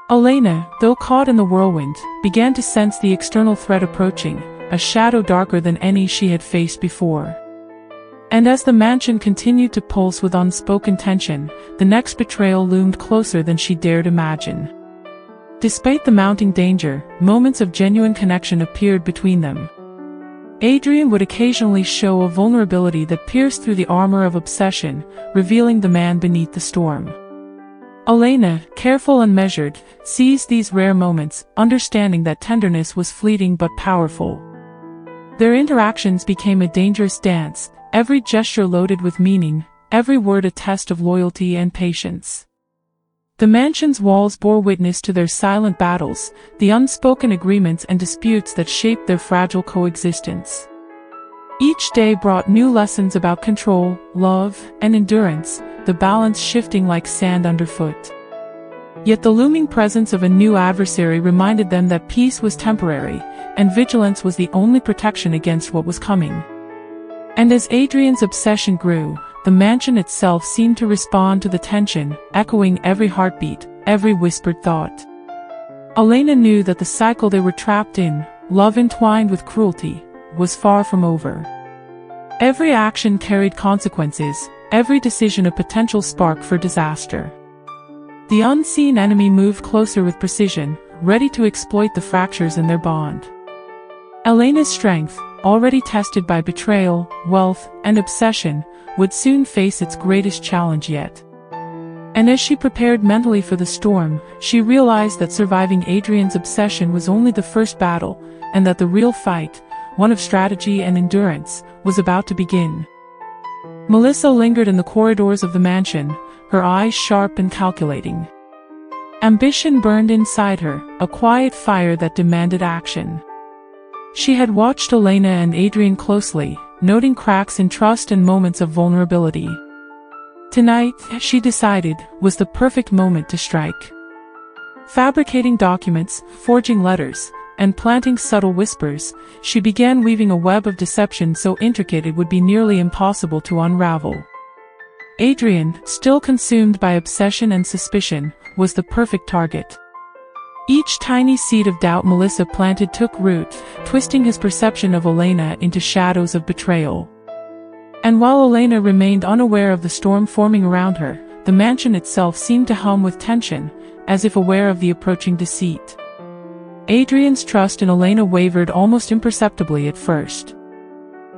Elena, though caught in the whirlwind, began to sense the external threat approaching, a shadow darker than any she had faced before. And as the mansion continued to pulse with unspoken tension, the next betrayal loomed closer than she dared imagine. Despite the mounting danger, moments of genuine connection appeared between them. Adrian would occasionally show a vulnerability that pierced through the armor of obsession, revealing the man beneath the storm. Elena, careful and measured, seized these rare moments, understanding that tenderness was fleeting but powerful. Their interactions became a dangerous dance, every gesture loaded with meaning, every word a test of loyalty and patience. The mansion's walls bore witness to their silent battles, the unspoken agreements and disputes that shaped their fragile coexistence. Each day brought new lessons about control, love, and endurance, the balance shifting like sand underfoot. Yet the looming presence of a new adversary reminded them that peace was temporary, and vigilance was the only protection against what was coming. And as Adrian's obsession grew, the mansion itself seemed to respond to the tension, echoing every heartbeat, every whispered thought. Elena knew that the cycle they were trapped in, love entwined with cruelty, was far from over. Every action carried consequences, every decision a potential spark for disaster. The unseen enemy moved closer with precision, ready to exploit the fractures in their bond. Elena's strength, already tested by betrayal, wealth, and obsession, would soon face its greatest challenge yet. And as she prepared mentally for the storm, she realized that surviving Adrian's obsession was only the first battle, and that the real fight, one of strategy and endurance, was about to begin. Melissa lingered in the corridors of the mansion, her eyes sharp and calculating. Ambition burned inside her, a quiet fire that demanded action. She had watched Elena and Adrian closely, noting cracks in trust and moments of vulnerability. Tonight, she decided, was the perfect moment to strike. Fabricating documents, forging letters, and planting subtle whispers, she began weaving a web of deception so intricate it would be nearly impossible to unravel. Adrian, still consumed by obsession and suspicion, was the perfect target. Each tiny seed of doubt Melissa planted took root, twisting his perception of Elena into shadows of betrayal. And while Elena remained unaware of the storm forming around her, the mansion itself seemed to hum with tension, as if aware of the approaching deceit. Adrian's trust in Elena wavered almost imperceptibly at first.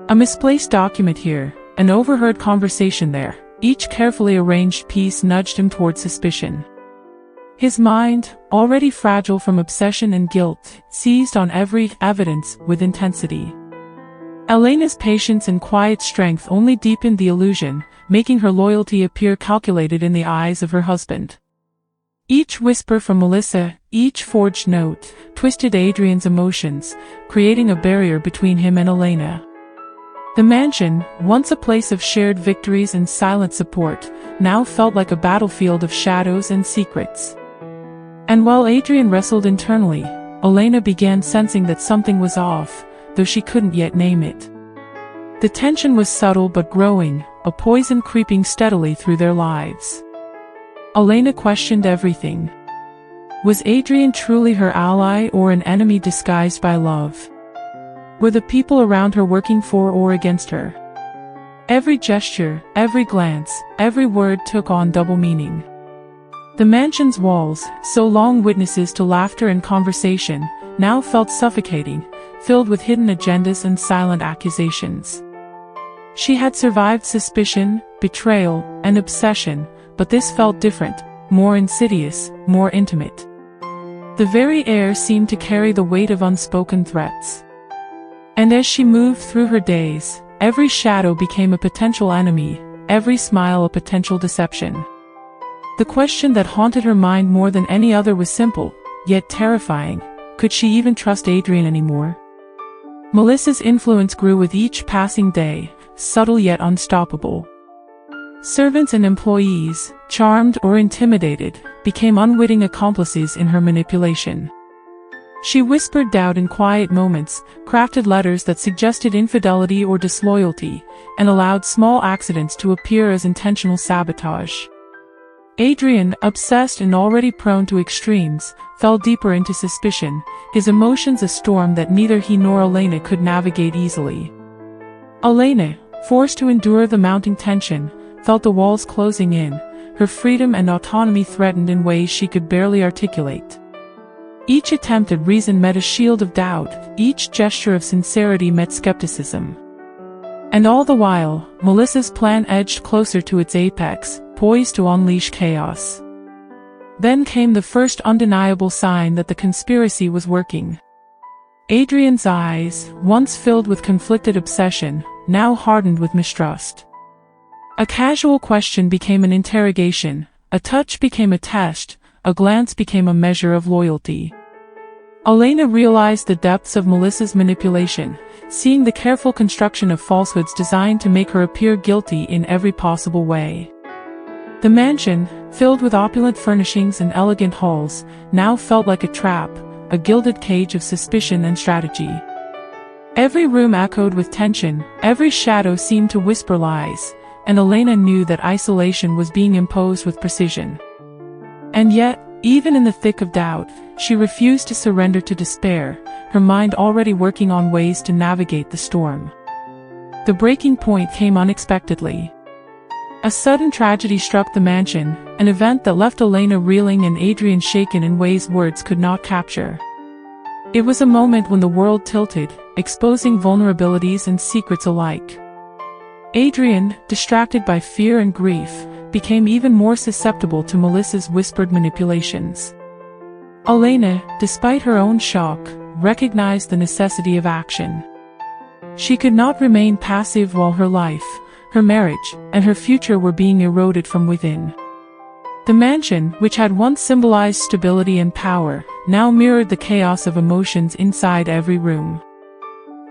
A misplaced document here, an overheard conversation there, each carefully arranged piece nudged him toward suspicion. His mind, already fragile from obsession and guilt, seized on every evidence with intensity. Elena's patience and quiet strength only deepened the illusion, making her loyalty appear calculated in the eyes of her husband. Each whisper from Melissa, each forged note, twisted Adrian's emotions, creating a barrier between him and Elena. The mansion, once a place of shared victories and silent support, now felt like a battlefield of shadows and secrets. And while Adrian wrestled internally, Elena began sensing that something was off, though she couldn't yet name it. The tension was subtle but growing, a poison creeping steadily through their lives. Elena questioned everything. Was Adrian truly her ally or an enemy disguised by love? Were the people around her working for or against her? Every gesture, every glance, every word took on double meaning. The mansion's walls, so long witnesses to laughter and conversation, now felt suffocating, filled with hidden agendas and silent accusations. She had survived suspicion, betrayal, and obsession, but this felt different, more insidious, more intimate. The very air seemed to carry the weight of unspoken threats. And as she moved through her days, every shadow became a potential enemy, every smile a potential deception. The question that haunted her mind more than any other was simple, yet terrifying. Could she even trust Adrian anymore? Melissa's influence grew with each passing day, subtle yet unstoppable. Servants and employees, charmed or intimidated, became unwitting accomplices in her manipulation. She whispered doubt in quiet moments, crafted letters that suggested infidelity or disloyalty, and allowed small accidents to appear as intentional sabotage. Adrian, obsessed and already prone to extremes, fell deeper into suspicion, his emotions a storm that neither he nor Elena could navigate easily. Elena, forced to endure the mounting tension, felt the walls closing in, her freedom and autonomy threatened in ways she could barely articulate. Each attempt at reason met a shield of doubt, each gesture of sincerity met skepticism. And all the while, Melissa's plan edged closer to its apex, poised to unleash chaos. Then came the first undeniable sign that the conspiracy was working. Adrian's eyes, once filled with conflicted obsession, now hardened with mistrust. A casual question became an interrogation, a touch became a test, a glance became a measure of loyalty. Elena realized the depths of Melissa's manipulation, seeing the careful construction of falsehoods designed to make her appear guilty in every possible way. The mansion, filled with opulent furnishings and elegant halls, now felt like a trap, a gilded cage of suspicion and strategy. Every room echoed with tension, every shadow seemed to whisper lies, and Elena knew that isolation was being imposed with precision. And yet, even in the thick of doubt, she refused to surrender to despair, her mind already working on ways to navigate the storm. The breaking point came unexpectedly. A sudden tragedy struck the mansion, an event that left Elena reeling and Adrian shaken in ways words could not capture. It was a moment when the world tilted, exposing vulnerabilities and secrets alike. Adrian, distracted by fear and grief, became even more susceptible to Melissa's whispered manipulations. Elena, despite her own shock, recognized the necessity of action. She could not remain passive while her life, her marriage, and her future were being eroded from within. The mansion, which had once symbolized stability and power, now mirrored the chaos of emotions inside every room.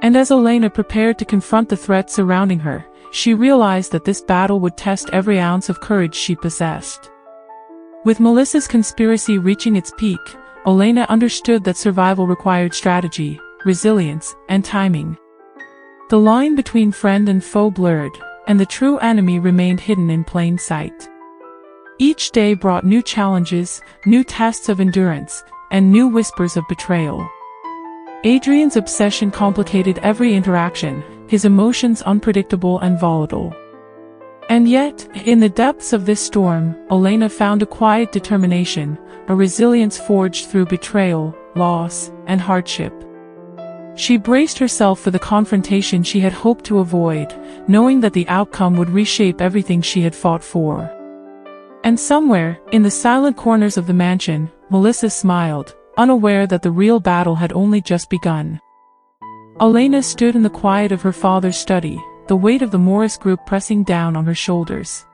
And as Elena prepared to confront the threats surrounding her, she realized that this battle would test every ounce of courage she possessed. With Melissa's conspiracy reaching its peak, Elena understood that survival required strategy, resilience, and timing. The line between friend and foe blurred, and the true enemy remained hidden in plain sight. Each day brought new challenges, new tests of endurance, and new whispers of betrayal. Adrian's obsession complicated every interaction, his emotions unpredictable and volatile. And yet, in the depths of this storm, Elena found a quiet determination, a resilience forged through betrayal, loss, and hardship. She braced herself for the confrontation she had hoped to avoid, knowing that the outcome would reshape everything she had fought for. And somewhere, in the silent corners of the mansion, Melissa smiled, unaware that the real battle had only just begun. Elena stood in the quiet of her father's study, the weight of the Morris group pressing down on her shoulders.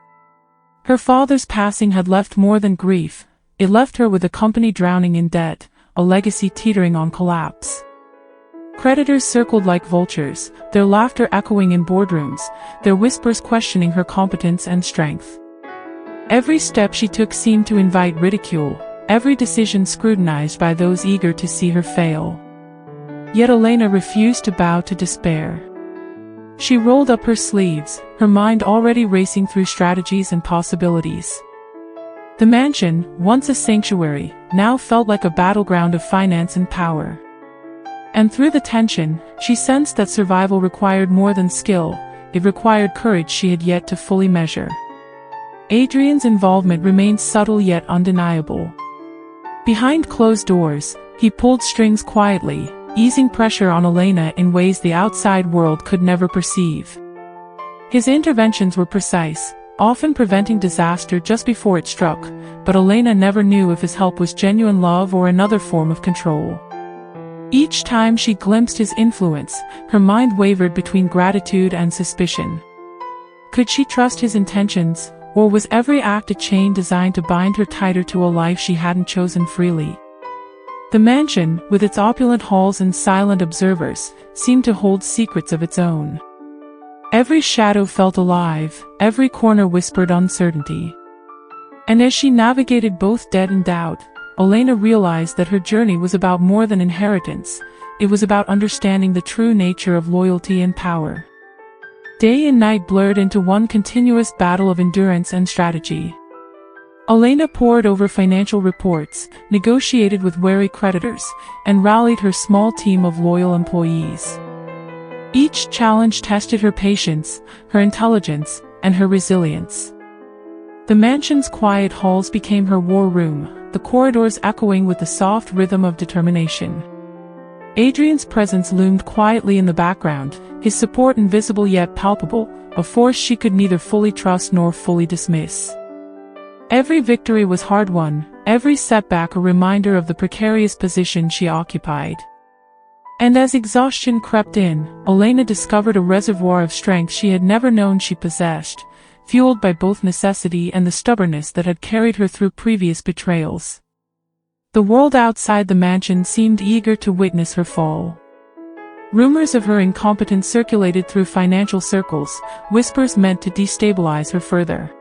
Her father's passing had left more than grief, it left her with a company drowning in debt, a legacy teetering on collapse. Creditors circled like vultures, their laughter echoing in boardrooms, their whispers questioning her competence and strength. Every step she took seemed to invite ridicule, every decision scrutinized by those eager to see her fail. Yet Elena refused to bow to despair. She rolled up her sleeves, her mind already racing through strategies and possibilities. The mansion, once a sanctuary, now felt like a battleground of finance and power. And through the tension, she sensed that survival required more than skill, it required courage she had yet to fully measure. Adrian's involvement remained subtle yet undeniable. Behind closed doors, he pulled strings quietly, easing pressure on Elena in ways the outside world could never perceive. His interventions were precise, often preventing disaster just before it struck, but Elena never knew if his help was genuine love or another form of control. Each time she glimpsed his influence, her mind wavered between gratitude and suspicion. Could she trust his intentions, or was every act a chain designed to bind her tighter to a life she hadn't chosen freely? The mansion, with its opulent halls and silent observers, seemed to hold secrets of its own. Every shadow felt alive, every corner whispered uncertainty. And as she navigated both debt and doubt, Elena realized that her journey was about more than inheritance, it was about understanding the true nature of loyalty and power. Day and night blurred into one continuous battle of endurance and strategy. Elena pored over financial reports, negotiated with wary creditors, and rallied her small team of loyal employees. Each challenge tested her patience, her intelligence, and her resilience. The mansion's quiet halls became her war room, the corridors echoing with the soft rhythm of determination. Adrian's presence loomed quietly in the background, his support invisible yet palpable, a force she could neither fully trust nor fully dismiss. Every victory was hard-won, every setback a reminder of the precarious position she occupied. And as exhaustion crept in, Elena discovered a reservoir of strength she had never known she possessed, fueled by both necessity and the stubbornness that had carried her through previous betrayals. The world outside the mansion seemed eager to witness her fall. Rumors of her incompetence circulated through financial circles, whispers meant to destabilize her further.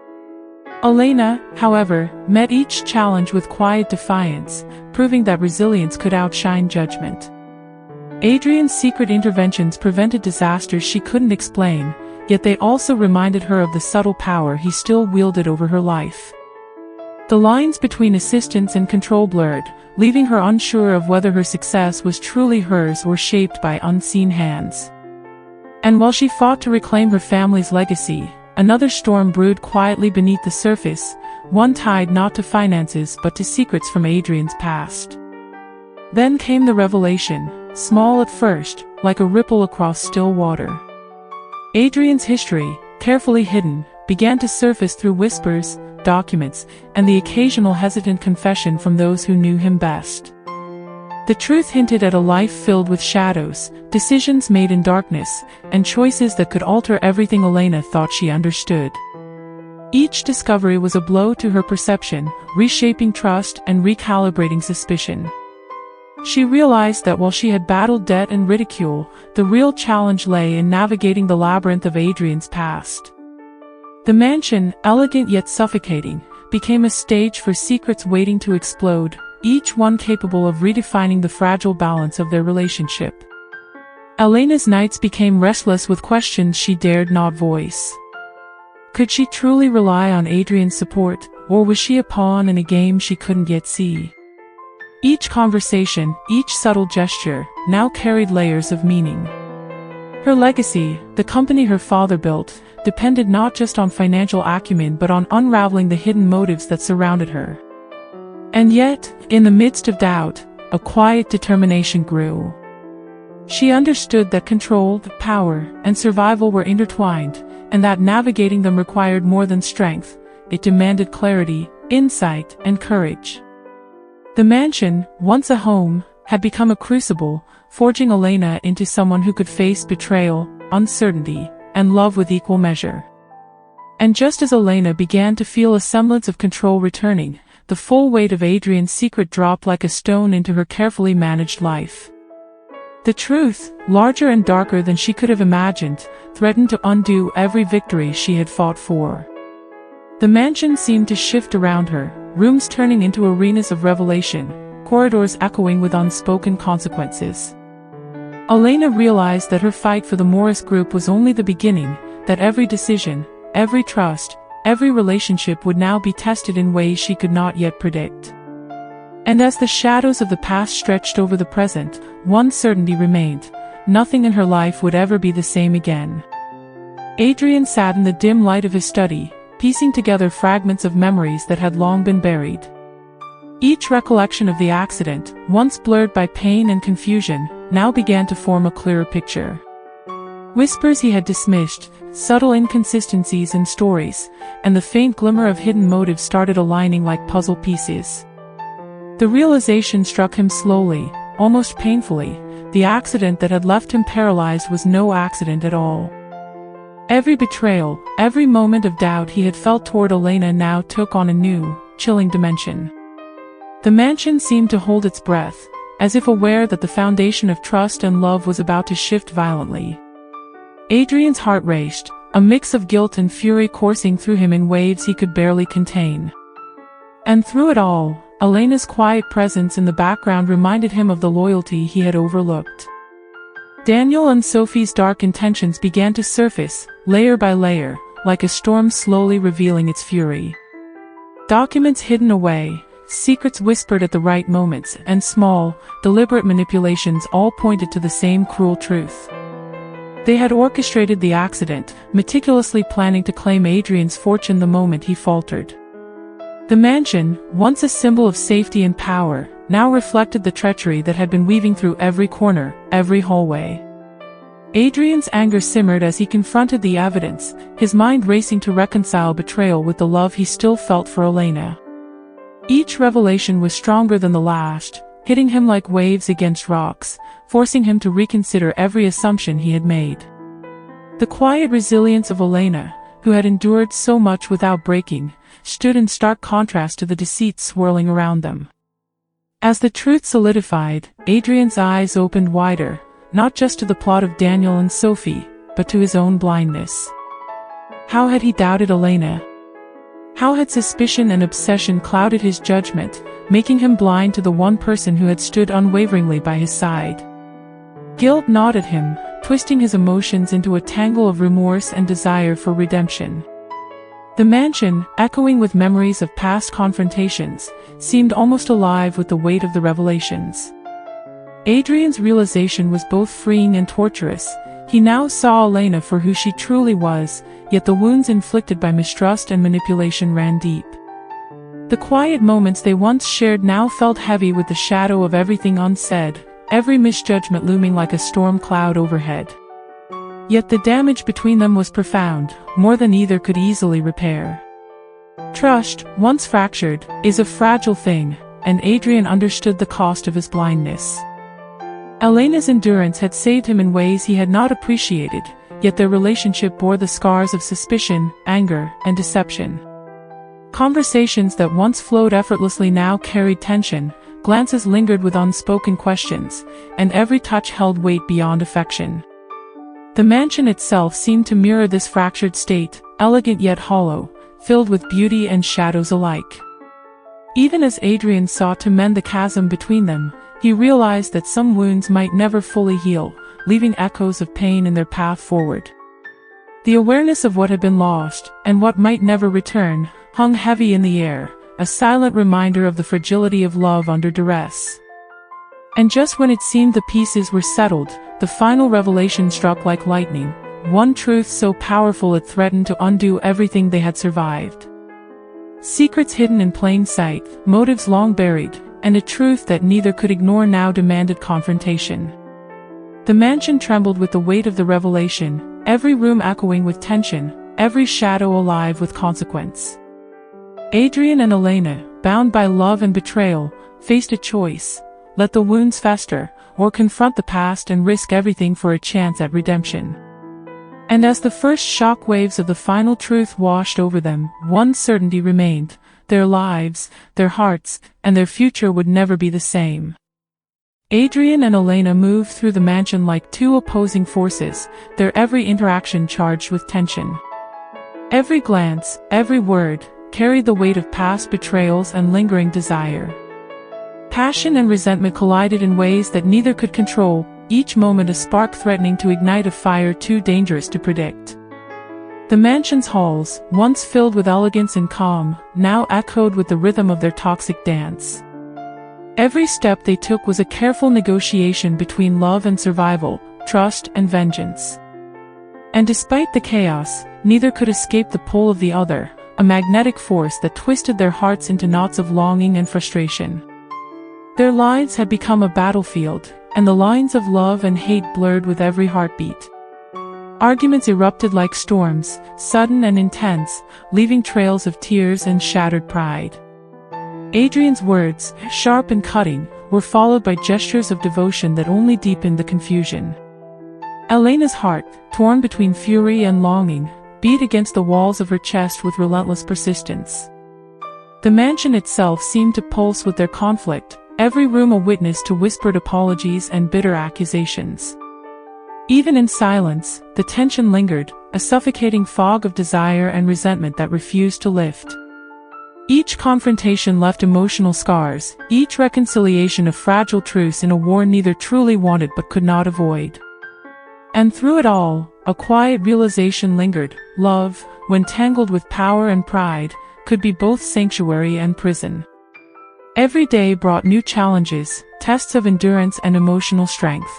Elena, however, met each challenge with quiet defiance, proving that resilience could outshine judgment. Adrian's secret interventions prevented disasters she couldn't explain, yet they also reminded her of the subtle power he still wielded over her life. The lines between assistance and control blurred, leaving her unsure of whether her success was truly hers or shaped by unseen hands. And while she fought to reclaim her family's legacy, another storm brewed quietly beneath the surface, one tied not to finances but to secrets from Adrian's past. Then came the revelation, small at first, like a ripple across still water. Adrian's history, carefully hidden, began to surface through whispers, documents, and the occasional hesitant confession from those who knew him best. The truth hinted at a life filled with shadows, decisions made in darkness, and choices that could alter everything Elena thought she understood. Each discovery was a blow to her perception, reshaping trust and recalibrating suspicion. She realized that while she had battled debt and ridicule, the real challenge lay in navigating the labyrinth of Adrian's past. The mansion, elegant yet suffocating, became a stage for secrets waiting to explode, each one capable of redefining the fragile balance of their relationship. Elena's nights became restless with questions she dared not voice. Could she truly rely on Adrian's support, or was she a pawn in a game she couldn't yet see? Each conversation, each subtle gesture, now carried layers of meaning. Her legacy, the company her father built, depended not just on financial acumen but on unraveling the hidden motives that surrounded her. And yet, in the midst of doubt, a quiet determination grew. She understood that control, power, and survival were intertwined, and that navigating them required more than strength. It demanded clarity, insight, and courage. The mansion, once a home, had become a crucible, forging Elena into someone who could face betrayal, uncertainty, and love with equal measure. And just as Elena began to feel a semblance of control returning, the full weight of Adrian's secret dropped like a stone into her carefully managed life. The truth, larger and darker than she could have imagined, threatened to undo every victory she had fought for. The mansion seemed to shift around her, rooms turning into arenas of revelation, corridors echoing with unspoken consequences. Elena realized that her fight for the Morris group was only the beginning, that every decision, every trust, every relationship would now be tested in ways she could not yet predict. And as the shadows of the past stretched over the present, one certainty remained: nothing in her life would ever be the same again. Adrian sat in the dim light of his study, piecing together fragments of memories that had long been buried. Each recollection of the accident, once blurred by pain and confusion, now began to form a clearer picture. Whispers he had dismissed, subtle inconsistencies in stories, and the faint glimmer of hidden motives started aligning like puzzle pieces. The realization struck him slowly, almost painfully: the accident that had left him paralyzed was no accident at all. Every betrayal, every moment of doubt he had felt toward Elena now took on a new, chilling dimension. The mansion seemed to hold its breath, as if aware that the foundation of trust and love was about to shift violently. Adrian's heart raced, a mix of guilt and fury coursing through him in waves he could barely contain. And through it all, Elena's quiet presence in the background reminded him of the loyalty he had overlooked. Daniel and Sophie's dark intentions began to surface, layer by layer, like a storm slowly revealing its fury. Documents hidden away, secrets whispered at the right moments, and small, deliberate manipulations all pointed to the same cruel truth. They had orchestrated the accident, meticulously planning to claim Adrian's fortune the moment he faltered. The mansion, once a symbol of safety and power, now reflected the treachery that had been weaving through every corner, every hallway. Adrian's anger simmered as he confronted the evidence, his mind racing to reconcile betrayal with the love he still felt for Elena. Each revelation was stronger than the last, hitting him like waves against rocks, forcing him to reconsider every assumption he had made. The quiet resilience of Elena, who had endured so much without breaking, stood in stark contrast to the deceit swirling around them. As the truth solidified, Adrian's eyes opened wider, not just to the plot of Daniel and Sophie, but to his own blindness. How had he doubted Elena? How had suspicion and obsession clouded his judgment, making him blind to the one person who had stood unwaveringly by his side? Guilt gnawed at him, twisting his emotions into a tangle of remorse and desire for redemption. The mansion, echoing with memories of past confrontations, seemed almost alive with the weight of the revelations. Adrian's realization was both freeing and torturous. He now saw Elena for who she truly was, yet the wounds inflicted by mistrust and manipulation ran deep. The quiet moments they once shared now felt heavy with the shadow of everything unsaid, every misjudgment looming like a storm cloud overhead. Yet the damage between them was profound, more than either could easily repair. Trust, once fractured, is a fragile thing, and Adrian understood the cost of his blindness. Elena's endurance had saved him in ways he had not appreciated, yet their relationship bore the scars of suspicion, anger, and deception. Conversations that once flowed effortlessly now carried tension, glances lingered with unspoken questions, and every touch held weight beyond affection. The mansion itself seemed to mirror this fractured state, elegant yet hollow, filled with beauty and shadows alike. Even as Adrian sought to mend the chasm between them, he realized that some wounds might never fully heal, leaving echoes of pain in their path forward. The awareness of what had been lost, and what might never return, hung heavy in the air, a silent reminder of the fragility of love under duress. And just when it seemed the pieces were settled, the final revelation struck like lightning, one truth so powerful it threatened to undo everything they had survived. Secrets hidden in plain sight, motives long buried, and a truth that neither could ignore now demanded confrontation. The mansion trembled with the weight of the revelation, every room echoing with tension, every shadow alive with consequence. Adrian and Elena, bound by love and betrayal, faced a choice: let the wounds fester, or confront the past and risk everything for a chance at redemption. And as the first shock waves of the final truth washed over them, one certainty remained: their lives, their hearts, and their future would never be the same. Adrian and Elena moved through the mansion like two opposing forces, their every interaction charged with tension. Every glance, every word, carried the weight of past betrayals and lingering desire. Passion and resentment collided in ways that neither could control, each moment a spark threatening to ignite a fire too dangerous to predict. The mansion's halls, once filled with elegance and calm, now echoed with the rhythm of their toxic dance. Every step they took was a careful negotiation between love and survival, trust and vengeance. And despite the chaos, neither could escape the pull of the other, a magnetic force that twisted their hearts into knots of longing and frustration. Their lives had become a battlefield, and the lines of love and hate blurred with every heartbeat. Arguments erupted like storms, sudden and intense, leaving trails of tears and shattered pride. Adrian's words, sharp and cutting, were followed by gestures of devotion that only deepened the confusion. Elena's heart, torn between fury and longing, beat against the walls of her chest with relentless persistence. The mansion itself seemed to pulse with their conflict, every room a witness to whispered apologies and bitter accusations. Even in silence, the tension lingered, a suffocating fog of desire and resentment that refused to lift. Each confrontation left emotional scars, each reconciliation a fragile truce in a war neither truly wanted but could not avoid. And through it all, a quiet realization lingered: love, when tangled with power and pride, could be both sanctuary and prison. Every day brought new challenges, tests of endurance and emotional strength.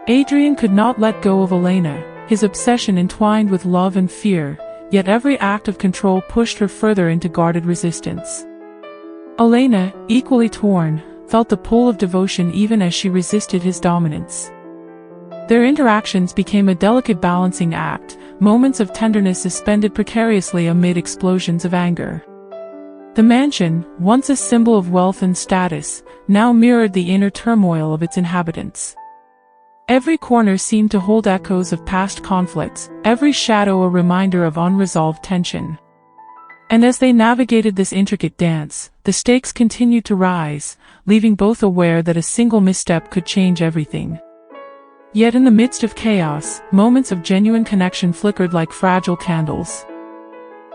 Adrian could not let go of Elena, his obsession entwined with love and fear, yet every act of control pushed her further into guarded resistance. Elena, equally torn, felt the pull of devotion even as she resisted his dominance. Their interactions became a delicate balancing act, moments of tenderness suspended precariously amid explosions of anger. The mansion, once a symbol of wealth and status, now mirrored the inner turmoil of its inhabitants. Every corner seemed to hold echoes of past conflicts, every shadow a reminder of unresolved tension. And as they navigated this intricate dance, the stakes continued to rise, leaving both aware that a single misstep could change everything. Yet in the midst of chaos, moments of genuine connection flickered like fragile candles.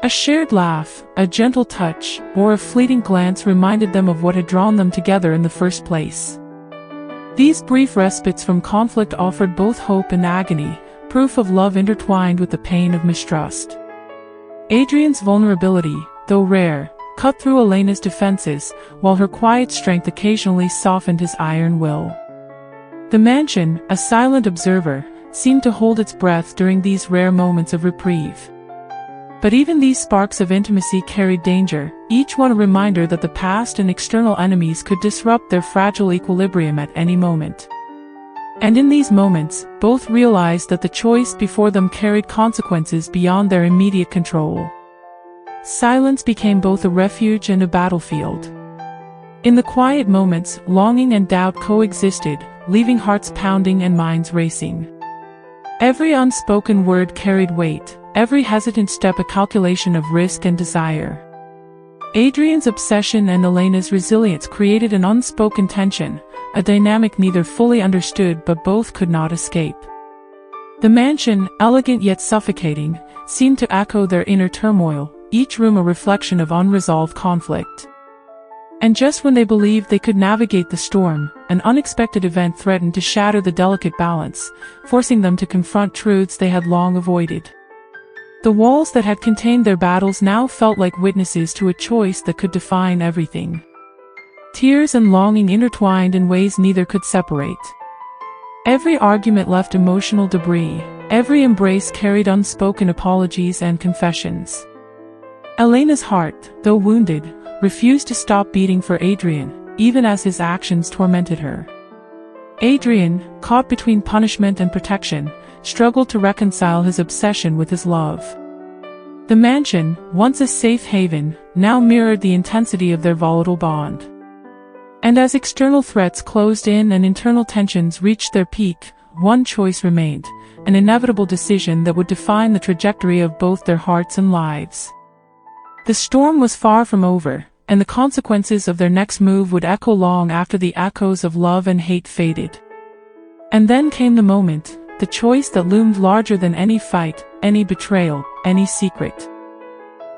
A shared laugh, a gentle touch, or a fleeting glance reminded them of what had drawn them together in the first place. These brief respites from conflict offered both hope and agony, proof of love intertwined with the pain of mistrust. Adrian's vulnerability, though rare, cut through Elena's defenses, while her quiet strength occasionally softened his iron will. The mansion, a silent observer, seemed to hold its breath during these rare moments of reprieve. But even these sparks of intimacy carried danger, each one a reminder that the past and external enemies could disrupt their fragile equilibrium at any moment. And in these moments, both realized that the choice before them carried consequences beyond their immediate control. Silence became both a refuge and a battlefield. In the quiet moments, longing and doubt coexisted, leaving hearts pounding and minds racing. Every unspoken word carried weight, every hesitant step a calculation of risk and desire. Adrian's obsession and Elena's resilience created an unspoken tension, a dynamic neither fully understood but both could not escape. The mansion, elegant yet suffocating, seemed to echo their inner turmoil, each room a reflection of unresolved conflict. And just when they believed they could navigate the storm, an unexpected event threatened to shatter the delicate balance, forcing them to confront truths they had long avoided. The walls that had contained their battles now felt like witnesses to a choice that could define everything. Tears and longing intertwined in ways neither could separate. Every argument left emotional debris, every embrace carried unspoken apologies and confessions. Elena's heart, though wounded, refused to stop beating for Adrian, even as his actions tormented her. Adrian, caught between punishment and protection, struggled to reconcile his obsession with his love. The mansion, once a safe haven, now mirrored the intensity of their volatile bond. And as external threats closed in and internal tensions reached their peak, one choice remained, an inevitable decision that would define the trajectory of both their hearts and lives. The storm was far from over, and the consequences of their next move would echo long after the echoes of love and hate faded. And then came the moment, the choice that loomed larger than any fight, any betrayal, any secret.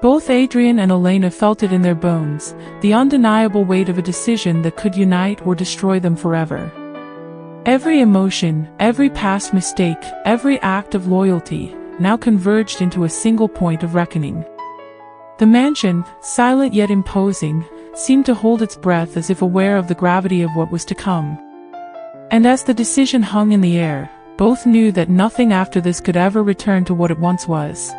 Both Adrian and Elena felt it in their bones, the undeniable weight of a decision that could unite or destroy them forever. Every emotion, every past mistake, every act of loyalty, now converged into a single point of reckoning. The mansion, silent yet imposing, seemed to hold its breath as if aware of the gravity of what was to come. And as the decision hung in the air, both knew that nothing after this could ever return to what it once was.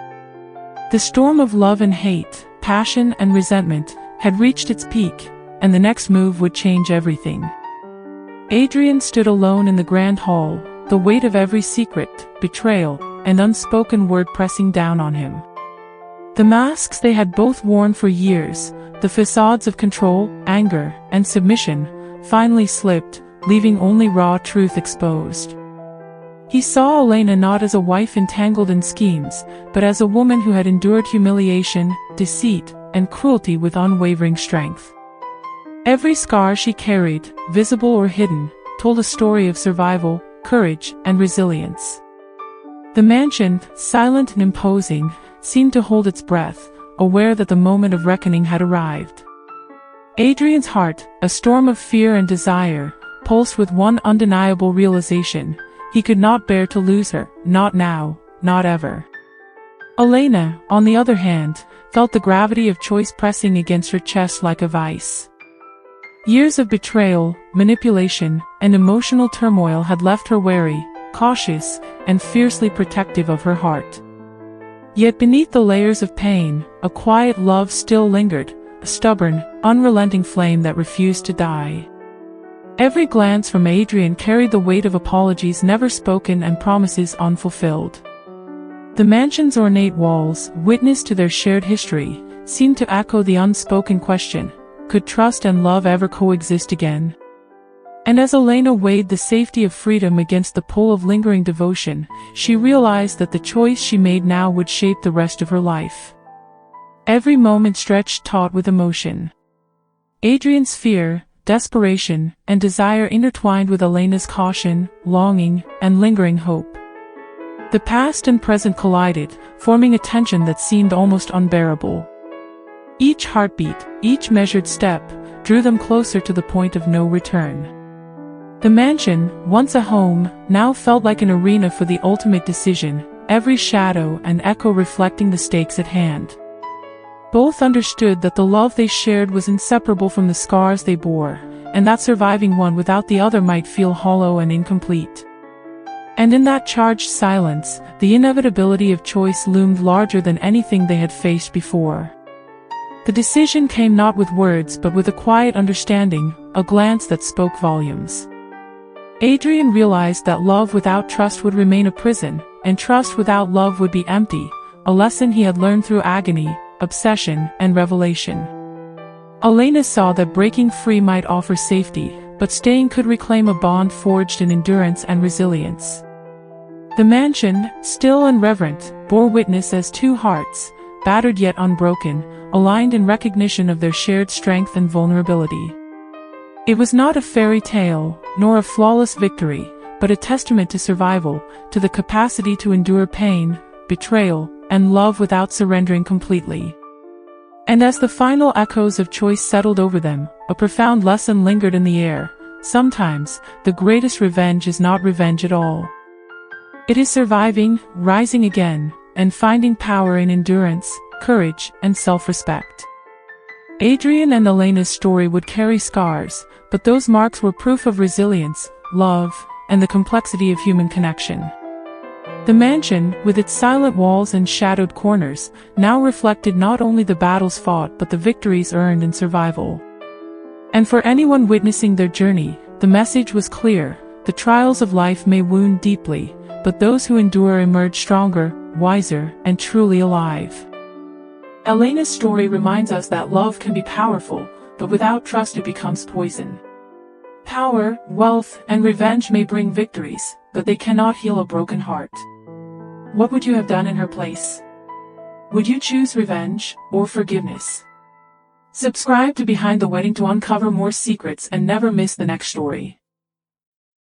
The storm of love and hate, passion and resentment, had reached its peak, and the next move would change everything. Adrian stood alone in the grand hall, the weight of every secret, betrayal, and unspoken word pressing down on him. The masks they had both worn for years, the facades of control, anger, and submission, finally slipped, leaving only raw truth exposed. He saw Elena not as a wife entangled in schemes, but as a woman who had endured humiliation, deceit, and cruelty with unwavering strength. Every scar she carried, visible or hidden, told a story of survival, courage, and resilience. The mansion, silent and imposing, seemed to hold its breath, aware that the moment of reckoning had arrived. Adrian's heart, a storm of fear and desire, pulsed with one undeniable realization: he could not bear to lose her, not now, not ever. Elena, on the other hand, felt the gravity of choice pressing against her chest like a vice. Years of betrayal, manipulation, and emotional turmoil had left her wary, cautious, and fiercely protective of her heart. Yet beneath the layers of pain, a quiet love still lingered, a stubborn, unrelenting flame that refused to die. Every glance from Adrian carried the weight of apologies never spoken and promises unfulfilled. The mansion's ornate walls, witness to their shared history, seemed to echo the unspoken question, could trust and love ever coexist again? And as Elena weighed the safety of freedom against the pull of lingering devotion, she realized that the choice she made now would shape the rest of her life. Every moment stretched taut with emotion. Adrian's fear, desperation, and desire intertwined with Elena's caution, longing, and lingering hope. The past and present collided, forming a tension that seemed almost unbearable. Each heartbeat, each measured step, drew them closer to the point of no return. The mansion, once a home, now felt like an arena for the ultimate decision, every shadow and echo reflecting the stakes at hand. Both understood that the love they shared was inseparable from the scars they bore, and that surviving one without the other might feel hollow and incomplete. And in that charged silence, the inevitability of choice loomed larger than anything they had faced before. The decision came not with words but with a quiet understanding, a glance that spoke volumes. Adrian realized that love without trust would remain a prison, and trust without love would be empty, a lesson he had learned through agony, obsession, and revelation. Elena saw that breaking free might offer safety, but staying could reclaim a bond forged in endurance and resilience. The mansion, still and reverent, bore witness as two hearts, battered yet unbroken, aligned in recognition of their shared strength and vulnerability. It was not a fairy tale, nor a flawless victory, but a testament to survival, to the capacity to endure pain, betrayal, and love without surrendering completely. And as the final echoes of choice settled over them, a profound lesson lingered in the air. Sometimes, the greatest revenge is not revenge at all. It is surviving, rising again, and finding power in endurance, courage, and self-respect. Adrian and Elena's story would carry scars, but those marks were proof of resilience, love, and the complexity of human connection. The mansion, with its silent walls and shadowed corners, now reflected not only the battles fought but the victories earned in survival. And for anyone witnessing their journey, the message was clear: the trials of life may wound deeply, but those who endure emerge stronger, wiser, and truly alive. Elena's story reminds us that love can be powerful, but without trust it becomes poison. Power, wealth, and revenge may bring victories, but they cannot heal a broken heart. What would you have done in her place? Would you choose revenge or forgiveness? Subscribe to Behind the Wedding to uncover more secrets and never miss the next story.